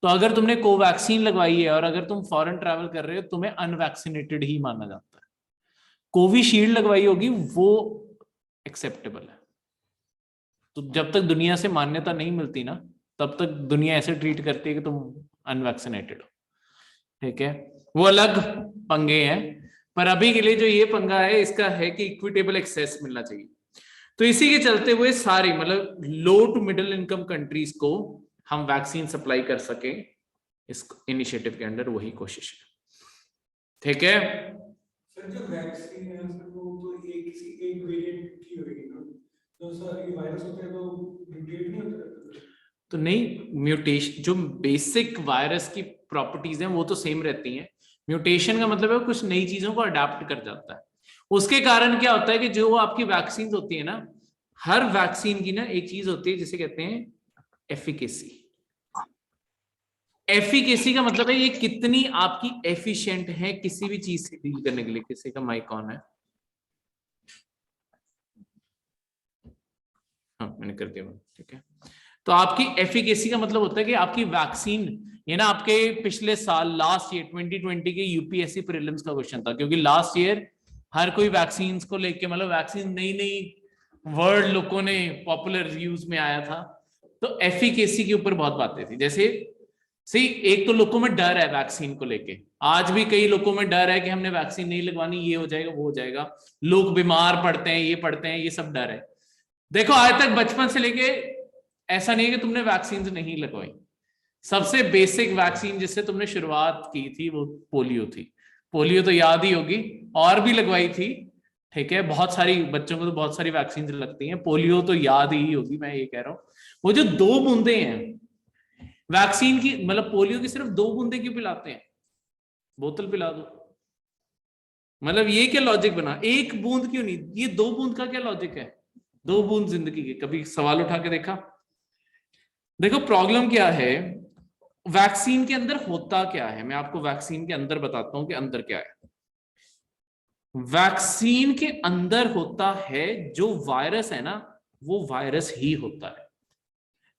तो अगर तुमने कोवैक्सीन लगवाई है और अगर तुम फॉरेन ट्रैवल कर रहे हो, तुम्हें अनवैक्सीनेटेड ही माना जाता है। कोविशील्ड लगवाई होगी वो एक्सेप्टेबल है। तो जब तक दुनिया से मान्यता नहीं मिलती ना, तब तक दुनिया ऐसे ट्रीट करती है कि तुम अनवैक्सीनेटेड हो। ठीक है, वो अलग पंगे हैं, पर अभी के लिए जो ये पंगा है इसका है कि इक्विटेबल एक्सेस मिलना चाहिए। तो इसी के चलते हुए सारी मतलब लो टू मिडिल इनकम कंट्रीज को हम वैक्सीन सप्लाई कर सके, इस इनिशिएटिव के अंडर वही कोशिश है। ठीक है
सर, जो वैक्सीन है सर वो तो एक वेरिएंट की होगी ना, तो सर ये वायरस होता है तो म्यूटेट नहीं होता है?
तो नहीं, म्यूटेशन जो बेसिक वायरस की प्रॉपर्टीज हैं वो तो सेम रहती हैं, म्यूटेशन का मतलब है कुछ नई चीजों को अडेप्ट कर जाता है। उसके कारण क्या होता है कि जो आपकी वैक्सीन होती है ना, हर वैक्सीन की ना एक चीज होती है जिसे कहते हैं एफिकेसी। एफिकेसी का मतलब है ये कितनी आपकी एफिशिएंट है किसी भी चीज से डील करने के लिए। किसी का माइक ऑन है? हाँ मैंने कर दिया, ठीक है। तो आपकी एफिकेसी का मतलब होता है कि आपकी वैक्सीन, ये ना आपके पिछले साल लास्ट ईयर 2020 के यूपीएससी प्रीलिम्स का क्वेश्चन था, क्योंकि लास्ट ईयर हर कोई वैक्सीन को लेके, मतलब वैक्सीन नई नई वर्ड लोगों ने पॉपुलर यूज में आया था, तो एफिकेसी के ऊपर बहुत बातें थी। जैसे सही, एक तो लोगों में डर है वैक्सीन को लेके, आज भी कई लोगों में डर है कि हमने वैक्सीन नहीं लगवानी, ये हो जाएगा वो हो जाएगा, लोग बीमार पड़ते हैं, ये पड़ते हैं, ये सब डर है। देखो आज तक बचपन से लेके ऐसा नहीं है कि तुमने वैक्सीन नहीं लगवाई। सबसे बेसिक वैक्सीन जिससे तुमने शुरुआत की थी वो पोलियो थी। पोलियो तो याद ही होगी, और भी लगवाई थी। ठीक है, बहुत सारी बच्चों को तो बहुत सारी वैक्सीन लगती हैं, पोलियो तो याद ही होगी, मैं ये कह रहा हूं। वो जो 2 बूंदे हैं वैक्सीन की, मतलब पोलियो की सिर्फ 2 बूंदे क्यों पिलाते हैं? बोतल पिला दो, मतलब ये क्या लॉजिक बना? 1 बूंद क्यों नहीं? ये 2 बूंद का क्या लॉजिक है? 2 बूंद जिंदगी के, कभी सवाल उठा के देखा? देखो प्रॉब्लम क्या है, वैक्सीन के अंदर होता क्या है, मैं आपको वैक्सीन के अंदर बताता हूं कि अंदर क्या है। वैक्सीन के अंदर होता है जो वायरस है ना, वो वायरस ही होता है।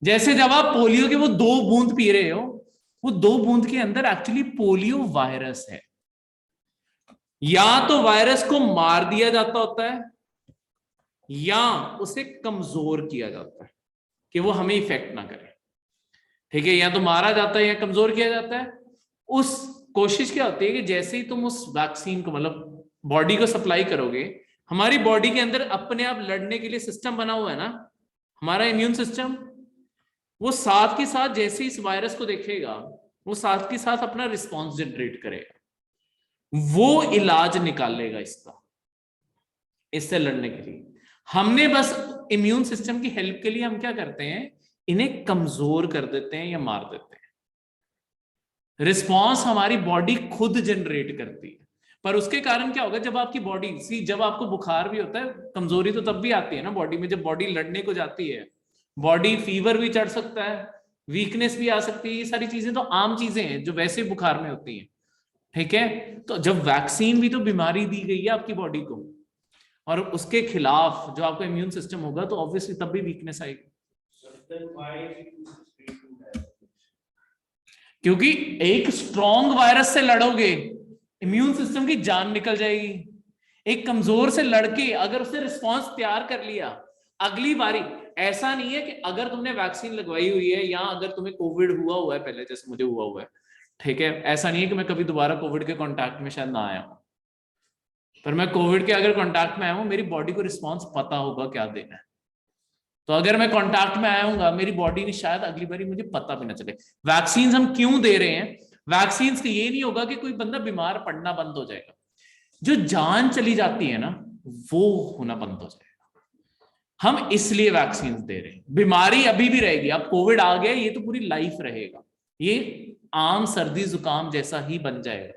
जैसे जब आप पोलियो के वो 2 बूंद पी रहे हो, वो 2 बूंद के अंदर एक्चुअली पोलियो वायरस है। या तो वायरस को मार दिया जाता होता है या उसे कमजोर किया जाता है कि वो हमें इफेक्ट ना करे। ठीक है, या तो मारा जाता है या कमजोर किया जाता है। उस कोशिश क्या होती है कि जैसे ही तुम उस वैक्सीन को मतलब बॉडी को सप्लाई करोगे, हमारी बॉडी के अंदर अपने आप लड़ने के लिए सिस्टम बना हुआ है ना, हमारा इम्यून सिस्टम, वो साथ के साथ जैसे ही इस वायरस को देखेगा, वो साथ के साथ अपना रिस्पॉन्स जनरेट करेगा, वो इलाज निकालेगा इसका, इससे लड़ने के लिए। हमने बस इम्यून सिस्टम की हेल्प के लिए हम क्या करते हैं, इन्हें कमजोर कर देते हैं या मार देते हैं। रिस्पॉन्स हमारी बॉडी खुद जनरेट करती है। पर उसके कारण क्या होगा, जब आपकी बॉडी जब आपको बुखार भी होता है, कमजोरी तो तब भी आती है ना बॉडी में, जब बॉडी लड़ने को जाती है, बॉडी फीवर भी चढ़ सकता है, वीकनेस भी आ सकती है, ये सारी चीजें तो आम चीजें हैं जो वैसे बुखार में होती हैं। ठीक है, तो जब वैक्सीन भी तो बीमारी दी गई है आपकी बॉडी को, और उसके खिलाफ जो आपका इम्यून सिस्टम होगा, तो ऑब्वियसली तब भी वीकनेस आएगी। क्योंकि एक स्ट्रॉन्ग वायरस से लड़ोगे, इम्यून सिस्टम की जान निकल जाएगी। एक कमजोर से लड़के अगर उसने रिस्पॉन्स तैयार कर लिया, अगली बारी ऐसा नहीं है कि अगर तुमने वैक्सीन लगवाई हुई है या अगर तुम्हें कोविड हुआ है पहले, जैसे मुझे हुआ है, ठीक है, ऐसा नहीं है कि मैं कभी दोबारा कोविड के कांटेक्ट में शायद ना आया हूं, पर मैं कोविड के अगर कांटेक्ट में आया हूं, मेरी बॉडी को रिस्पॉन्स पता होगा क्या देना है। तो अगर मैं कांटेक्ट में आऊंगा, मेरी बॉडी ने शायद अगली बारी मुझे पता भी ना चले। वैक्सीन हम क्यों दे रहे हैं? वैक्सीन से ये नहीं होगा कि कोई बंदा बीमार पड़ना बंद हो जाएगा, जो जान चली जाती है ना, वो होना बंद हो जाएगा। हम इसलिए वैक्सीन दे रहे हैं। बीमारी अभी भी रहेगी, अब कोविड आ गया, ये तो पूरी लाइफ रहेगा, ये आम सर्दी जुकाम जैसा ही बन जाएगा।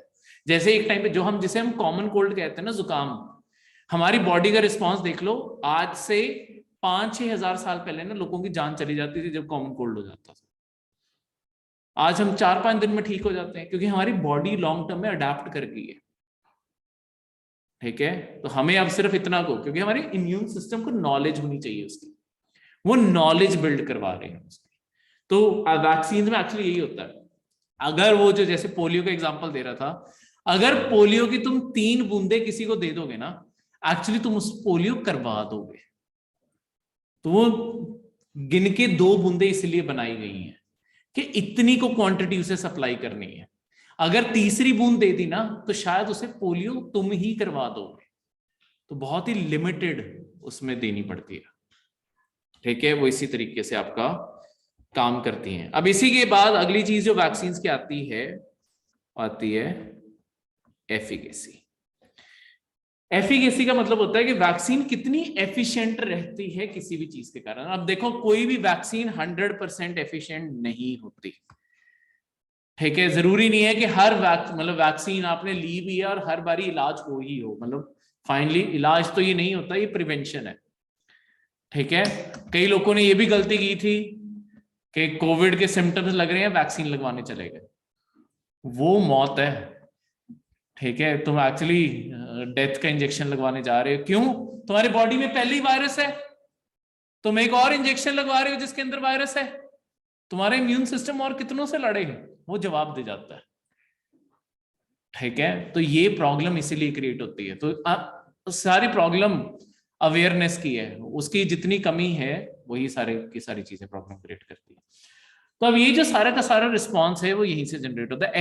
जैसे एक टाइम पे जो हम जिसे हम कॉमन कोल्ड कहते हैं ना, जुकाम, हमारी बॉडी का रिस्पॉन्स देख लो, आज से 5-6 हजार साल पहले ना लोगों की जान चली जाती थी जब कॉमन कोल्ड हो जाता था। आज हम 4-5 दिन में ठीक हो जाते हैं, क्योंकि हमारी बॉडी लॉन्ग टर्म में अडेप्ट कर गई है। ठीक है, तो हमें अब सिर्फ इतना को, क्योंकि हमारे इम्यून सिस्टम को नॉलेज होनी चाहिए उसकी, वो नॉलेज बिल्ड करवा रहे हैं उसकी। तो वैक्सीन में एक्चुअली यही होता है। अगर वो जो जैसे पोलियो का एग्जांपल दे रहा था, अगर पोलियो की तुम 3 बूंदे किसी को दे दोगे ना, एक्चुअली तुम उस पोलियो करवा दोगे। तो वो गिन के 2 बूंदे इसलिए बनाई गई हैं कि इतनी को क्वांटिटी उसे सप्लाई करनी है। अगर तीसरी बूंद दे दी ना, तो शायद उसे पोलियो तुम ही करवा दोगे। तो बहुत ही लिमिटेड उसमें देनी पड़ती है। ठीक है, वो इसी तरीके से आपका काम करती हैं। अब इसी के बाद अगली चीज जो वैक्सीन की आती है एफिकेसी। एफिकेसी का मतलब होता है कि वैक्सीन कितनी एफिशिएंट रहती है किसी भी चीज के कारण। अब देखो, कोई भी वैक्सीन 100% एफिशिएंट नहीं होती। ठीक है, जरूरी नहीं है कि हर वैक्सीन आपने ली भी है और हर बारी इलाज हो ही हो, मतलब फाइनली इलाज तो ये नहीं होता, ये प्रिवेंशन है। ठीक है, कई लोगों ने ये भी गलती की थी कि कोविड के सिम्टम्स लग रहे हैं, वैक्सीन लगवाने चले गए, वो मौत है। ठीक है, तुम एक्चुअली डेथ का इंजेक्शन लगवाने जा रहे हो, क्यों? तुम्हारी बॉडी में पहले ही वायरस है, तुम एक और इंजेक्शन लगवा रहे हो जिसके अंदर वायरस है, तुम्हारा इम्यून सिस्टम और कितनों से लड़ेगा, वो जवाब दे जाता है। ठीक है, तो ये प्रॉब्लम इसीलिए क्रिएट होती है। तो सारी प्रॉब्लम अवेयरनेस की है, उसकी जितनी कमी है वही सारे की सारी चीजें प्रॉब्लम क्रिएट करती है। तो अब ये जो सारा का सारा रिस्पॉन्स है वो यहीं से जनरेट होता है।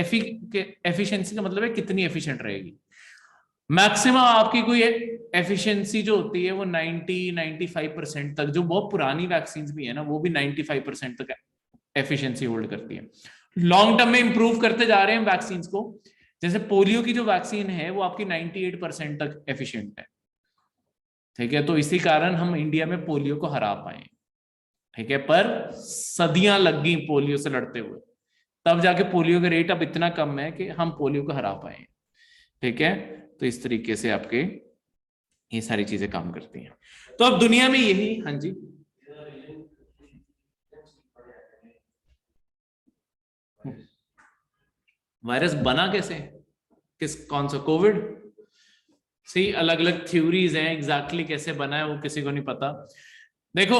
एफिशिएंसी का मतलब है कितनी एफिशिएंट रहेगी। मैक्सिमम आपकी कोई एफिशिएंसी जो होती है वो 90-95% तक, जो बहुत पुरानी वैक्सीन भी है ना, वो भी 95% तक एफिशिएंसी होल्ड करती है। लॉन्ग टर्म में इंप्रूव करते जा रहे हैं वैक्सीन को। जैसे पोलियो की जो वैक्सीन है वो आपकी 98% तक एफिशिएंट है। ठीक है, तो इसी कारण हम इंडिया में पोलियो को हरा पाए। ठीक है, पर सदियां लग गई पोलियो से लड़ते हुए, तब जाके पोलियो का रेट अब इतना कम है कि हम पोलियो को हरा पाए। ठीक है, तो इस तरीके से आपके ये सारी चीजें काम करती हैं। तो अब दुनिया में यही, हाँ जी, वायरस बना कैसे, कौन सा कोविड? सी अलग अलग थ्योरीज हैं, एग्जैक्टली कैसे बना है वो किसी को नहीं पता। देखो,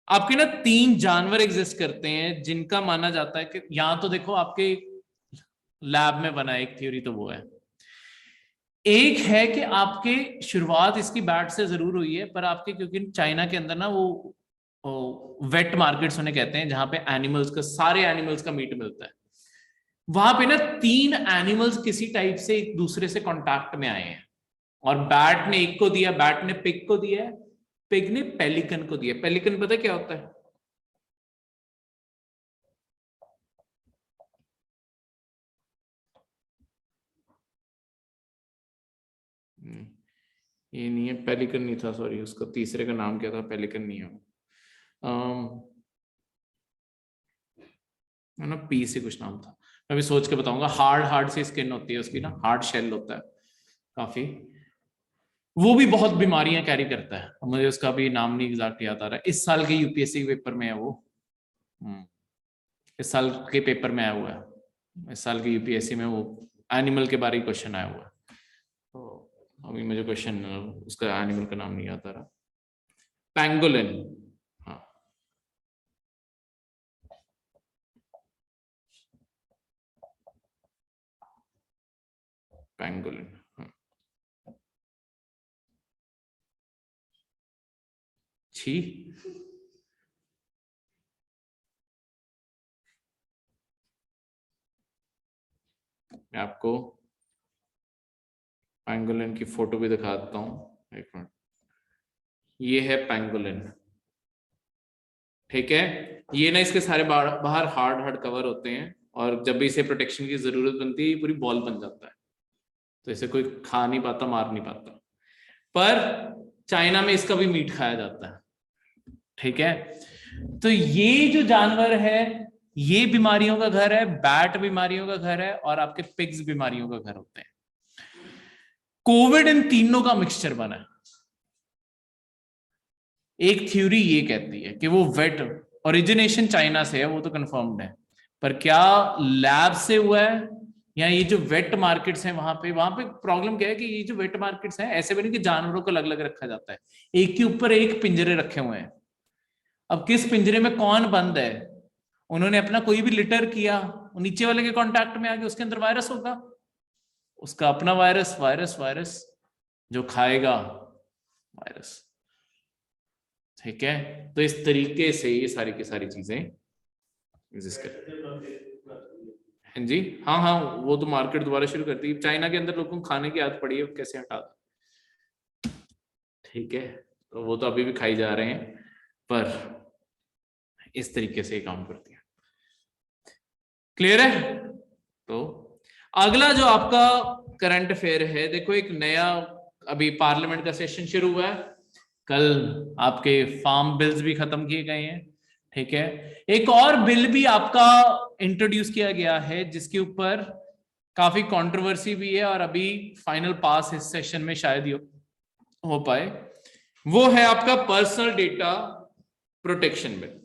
आपके ना 3 जानवर एग्जिस्ट करते हैं जिनका माना जाता है कि, यहां तो देखो आपके लैब में बना एक थ्योरी, तो वो है, एक है कि आपके शुरुआत इसकी बैट से जरूर हुई है, पर आपके क्योंकि चाइना के अंदर ना वो वेट मार्केट्स उन्हें कहते हैं, जहां पे एनिमल्स का, सारे एनिमल्स का मीट मिलता है, वहां पे ना 3 एनिमल्स किसी टाइप से एक दूसरे से कांटेक्ट में आए हैं, और बैट ने एक को दिया, बैट ने पिग को दिया है, पिग ने पेलिकन को दिया। पेलिकन पता क्या होता है? ये नहीं है, पेलिकन नहीं था, सॉरी, उसका तीसरे का नाम क्या था, पेलिकन नहीं है। है ना, पी से कुछ नाम था, मैं भी सोच के बताऊंगा। हार्ड सी स्किन होती है उसकी ना, हार्ड शेल होता है काफी, वो भी बहुत बीमारियां कैरी करता है, मुझे उसका भी नाम नहीं एग्जैक्ट याद आ रहा है। इस साल के यूपीएससी के पेपर में है वो, इस साल के पेपर में आया हुआ है, इस साल के यूपीएससी में वो एनिमल के बारे में क्वेश्चन आया हुआ है। तो अभी मुझे क्वेश्चन उसका एनिमल का नाम नहीं याद आ रहा। पैंगोलिन, हाँ पैंगोलिन। छी, मैं आपको पैंगोलिन की फोटो भी दिखा देता हूँ, एक मिनट। ये है पैंगोलिन, ठीक है। ये ना इसके सारे बाहर हार्ड कवर होते हैं, और जब भी इसे प्रोटेक्शन की जरूरत बनती है ये पूरी बॉल बन जाता है, तो इसे कोई खा नहीं पाता, मार नहीं पाता। पर चाइना में इसका भी मीट खाया जाता है, ठीक है। तो ये जो जानवर है ये बीमारियों का घर है, बैट बीमारियों का घर है, और आपके पिग्स बीमारियों का घर होते हैं। कोविड इन तीनों का मिक्सचर बना है। एक थ्योरी ये कहती है कि वो वेट, ओरिजिनेशन चाइना से है, वो तो कंफर्म्ड है, पर क्या लैब से हुआ है या ये जो वेट मार्केट्स हैं वहां पे प्रॉब्लम क्या है कि ये जो वेट मार्केट्स हैं ऐसे बने कि जानवरों को अलग अलग रखा जाता है, एक के ऊपर एक पिंजरे रखे हुए हैं। अब किस पिंजरे में कौन बंद है, उन्होंने अपना कोई भी लिटर किया, नीचे वाले के कांटेक्ट में आ गया, उसके अंदर वायरस होगा, उसका अपना वायरस, वायरस जो खाएगा वायरस, ठीक है। तो इस तरीके से ये सारी की सारी चीजें एग्जिस्ट करती हैं जी। हाँ हाँ, वो तो मार्केट दोबारा शुरू करती है, चाइना के अंदर लोगों को खाने की आदत पड़ी है, कैसे हटा दो, ठीक है। तो वो तो अभी भी खाई जा रहे हैं, पर इस तरीके से काम करती है। क्लियर है? तो अगला जो आपका करंट अफेयर है, देखो एक नया अभी पार्लियामेंट का सेशन शुरू हुआ है, कल आपके फार्म बिल्स भी खत्म किए गए हैं, ठीक है। एक और बिल भी आपका इंट्रोड्यूस किया गया है जिसके ऊपर काफी कंट्रोवर्सी भी है, और अभी फाइनल पास इस सेशन में शायद ही हो पाए। वो है आपका पर्सनल डेटा प्रोटेक्शन बिल।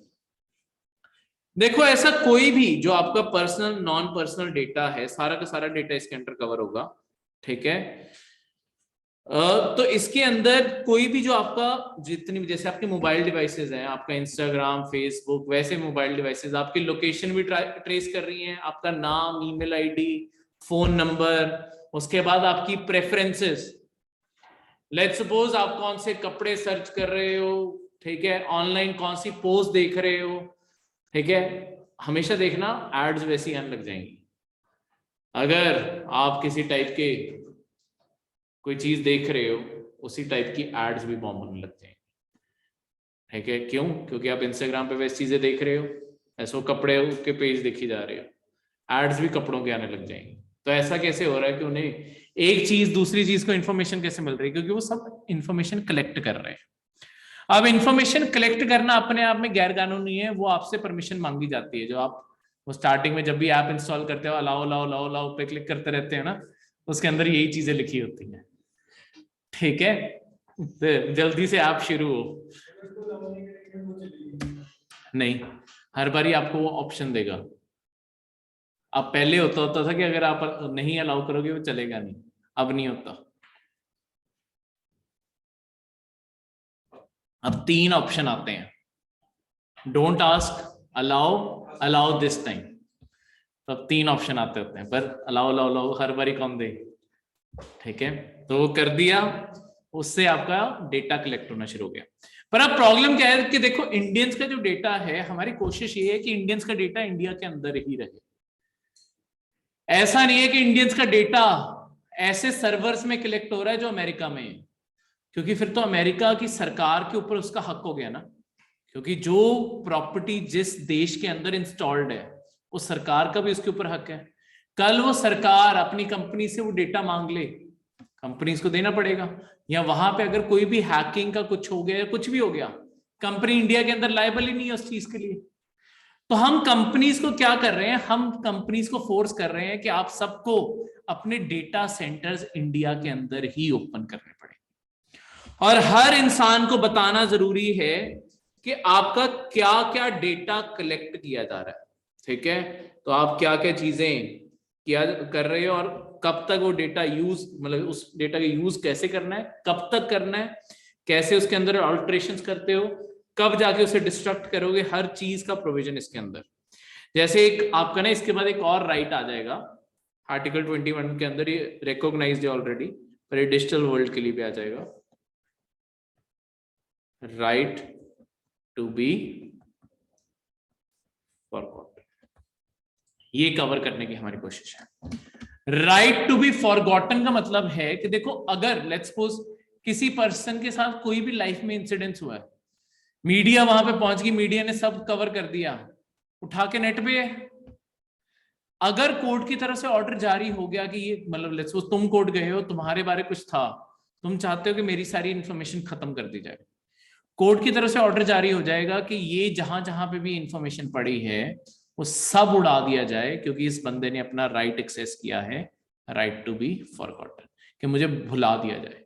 देखो ऐसा कोई भी जो आपका पर्सनल नॉन पर्सनल डेटा है, सारा का सारा डेटा इसके अंदर कवर होगा, ठीक है। तो इसके अंदर कोई भी जो आपका जितनी भी, जैसे आपके मोबाइल डिवाइसेस हैं, आपका इंस्टाग्राम, फेसबुक, वैसे मोबाइल डिवाइसेस आपकी लोकेशन भी ट्रेस कर रही हैं, आपका नाम, ईमेल आईडी, फोन नंबर, उसके बाद आपकी प्रेफरेंसेस। लेट्स सपोज आप कौन से कपड़े सर्च कर रहे हो, ठीक है, ऑनलाइन कौन सी पोस्ट देख रहे हो, ठीक है, हमेशा देखना एड्स वैसी आने लग जाएंगी। अगर आप किसी टाइप के कोई चीज देख रहे हो, उसी टाइप की एड्स भी बॉम्ब होने लग जाएंगे, ठीक है। क्यों? क्योंकि आप इंस्टाग्राम पे वैसी चीजें देख रहे हो, ऐसे कपड़े के पेज देखी जा रहे हो, एड्स भी कपड़ों के आने लग जाएंगे। तो ऐसा कैसे हो रहा है कि उन्हें एक चीज दूसरी चीज को इन्फॉर्मेशन कैसे मिल रही है? क्योंकि वो सब इन्फॉर्मेशन कलेक्ट कर रहे हैं। अब इन्फॉर्मेशन कलेक्ट करना अपने आप में गैर कानूनी है, वो आपसे परमिशन मांगी जाती है। जो आप वो स्टार्टिंग में जब भी ऐप इंस्टॉल करते हो, अलाउ अलाउ अलाउ अलाउ पे क्लिक करते रहते हैं ना, उसके अंदर यही चीजें लिखी होती हैं, ठीक है। तो जल्दी से आप शुरू हो, नहीं, हर बारी आपको वो ऑप्शन देगा। अब पहले होता था कि अगर आप नहीं अलाउ करोगे वो चलेगा नहीं, अब नहीं होता। अब 3 ऑप्शन आते हैं, don't ask, allow, allow this time. तो अब 3 ऑप्शन आते होते हैं, पर अलाउ अलाउ अलाउ हर बारी कौन दे, ठीक है। तो वो कर दिया, उससे आपका डेटा कलेक्ट होना शुरू हो गया। पर अब प्रॉब्लम क्या है कि देखो इंडियंस का जो डेटा है, हमारी कोशिश ये है कि इंडियंस का डेटा इंडिया के अंदर ही रहे। ऐसा नहीं है कि इंडियंस का डेटा ऐसे सर्वर्स में कलेक्ट हो रहा है जो अमेरिका में है, क्योंकि फिर तो अमेरिका की सरकार के ऊपर उसका हक हो गया ना, क्योंकि जो प्रॉपर्टी जिस देश के अंदर इंस्टॉल्ड है उस सरकार का भी उसके ऊपर हक है। कल वो सरकार अपनी कंपनी से वो डेटा मांग ले, कंपनीज को देना पड़ेगा, या वहां पे अगर कोई भी हैकिंग का कुछ हो गया या कुछ भी हो गया, कंपनी इंडिया के अंदर लायबल ही नहीं है उस चीज के लिए। तो हम कंपनीज को क्या कर रहे हैं, हम कंपनीज को फोर्स कर रहे हैं कि आप सबको अपने डेटा सेंटर्स इंडिया के अंदर ही ओपन करने पड़ेंगे और हर इंसान को बताना जरूरी है कि आपका क्या क्या डेटा कलेक्ट किया जा रहा है, ठीक है। तो आप क्या क्या चीजें किया कर रहे हो और कब तक वो डेटा यूज, मतलब उस डेटा का यूज कैसे करना है, कब तक करना है, कैसे उसके अंदर अल्टरेशंस करते हो, कब जाके उसे डिस्ट्रक्ट करोगे, हर चीज का प्रोविजन इसके अंदर। जैसे एक आपका ना इसके बाद एक और राइट आ जाएगा आर्टिकल 21 के अंदर, ये रिकॉग्नाइज्ड है ऑलरेडी, पर ये डिजिटल वर्ल्ड के लिए भी आ जाएगा, राइट टू बी फॉरगॉटन। ये कवर करने की हमारी कोशिश है। राइट टू बी फॉरगॉटन का मतलब है कि देखो, अगर लेट्स सपोज किसी पर्सन के साथ कोई भी लाइफ में इंसिडेंस हुआ है, मीडिया वहां पे पहुंच गई, मीडिया ने सब कवर कर दिया, उठा के नेट पे है, अगर कोर्ट की तरफ से ऑर्डर जारी हो गया कि ये, मतलब लेट्स सपोज तुम कोर्ट गए हो, तुम्हारे बारे कुछ था, तुम चाहते हो कि मेरी सारी इंफॉर्मेशन खत्म कर दी जाए, कोर्ट की तरफ से ऑर्डर जारी हो जाएगा कि ये जहां जहां पे भी इंफॉर्मेशन पड़ी है वो सब उड़ा दिया जाए, क्योंकि इस बंदे ने अपना राइट एक्सेस किया है, राइट टू बी फॉरगॉटन, कि मुझे भुला दिया जाए,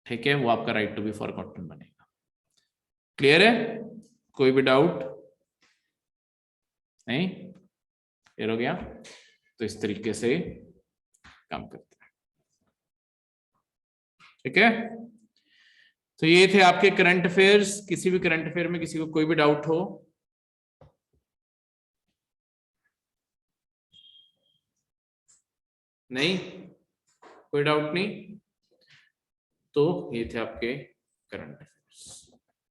ठीक है, वो आपका राइट टू बी फॉरगॉटन बनेगा। क्लियर है? कोई भी डाउट नहीं? क्लियर हो गया? तो इस तरीके से काम करते हैं, ठीक है। तो ये थे आपके करंट अफेयर्स। किसी भी करंट अफेयर में किसी को कोई भी डाउट हो? नहीं, कोई डाउट नहीं? तो ये थे आपके करंट अफेयर।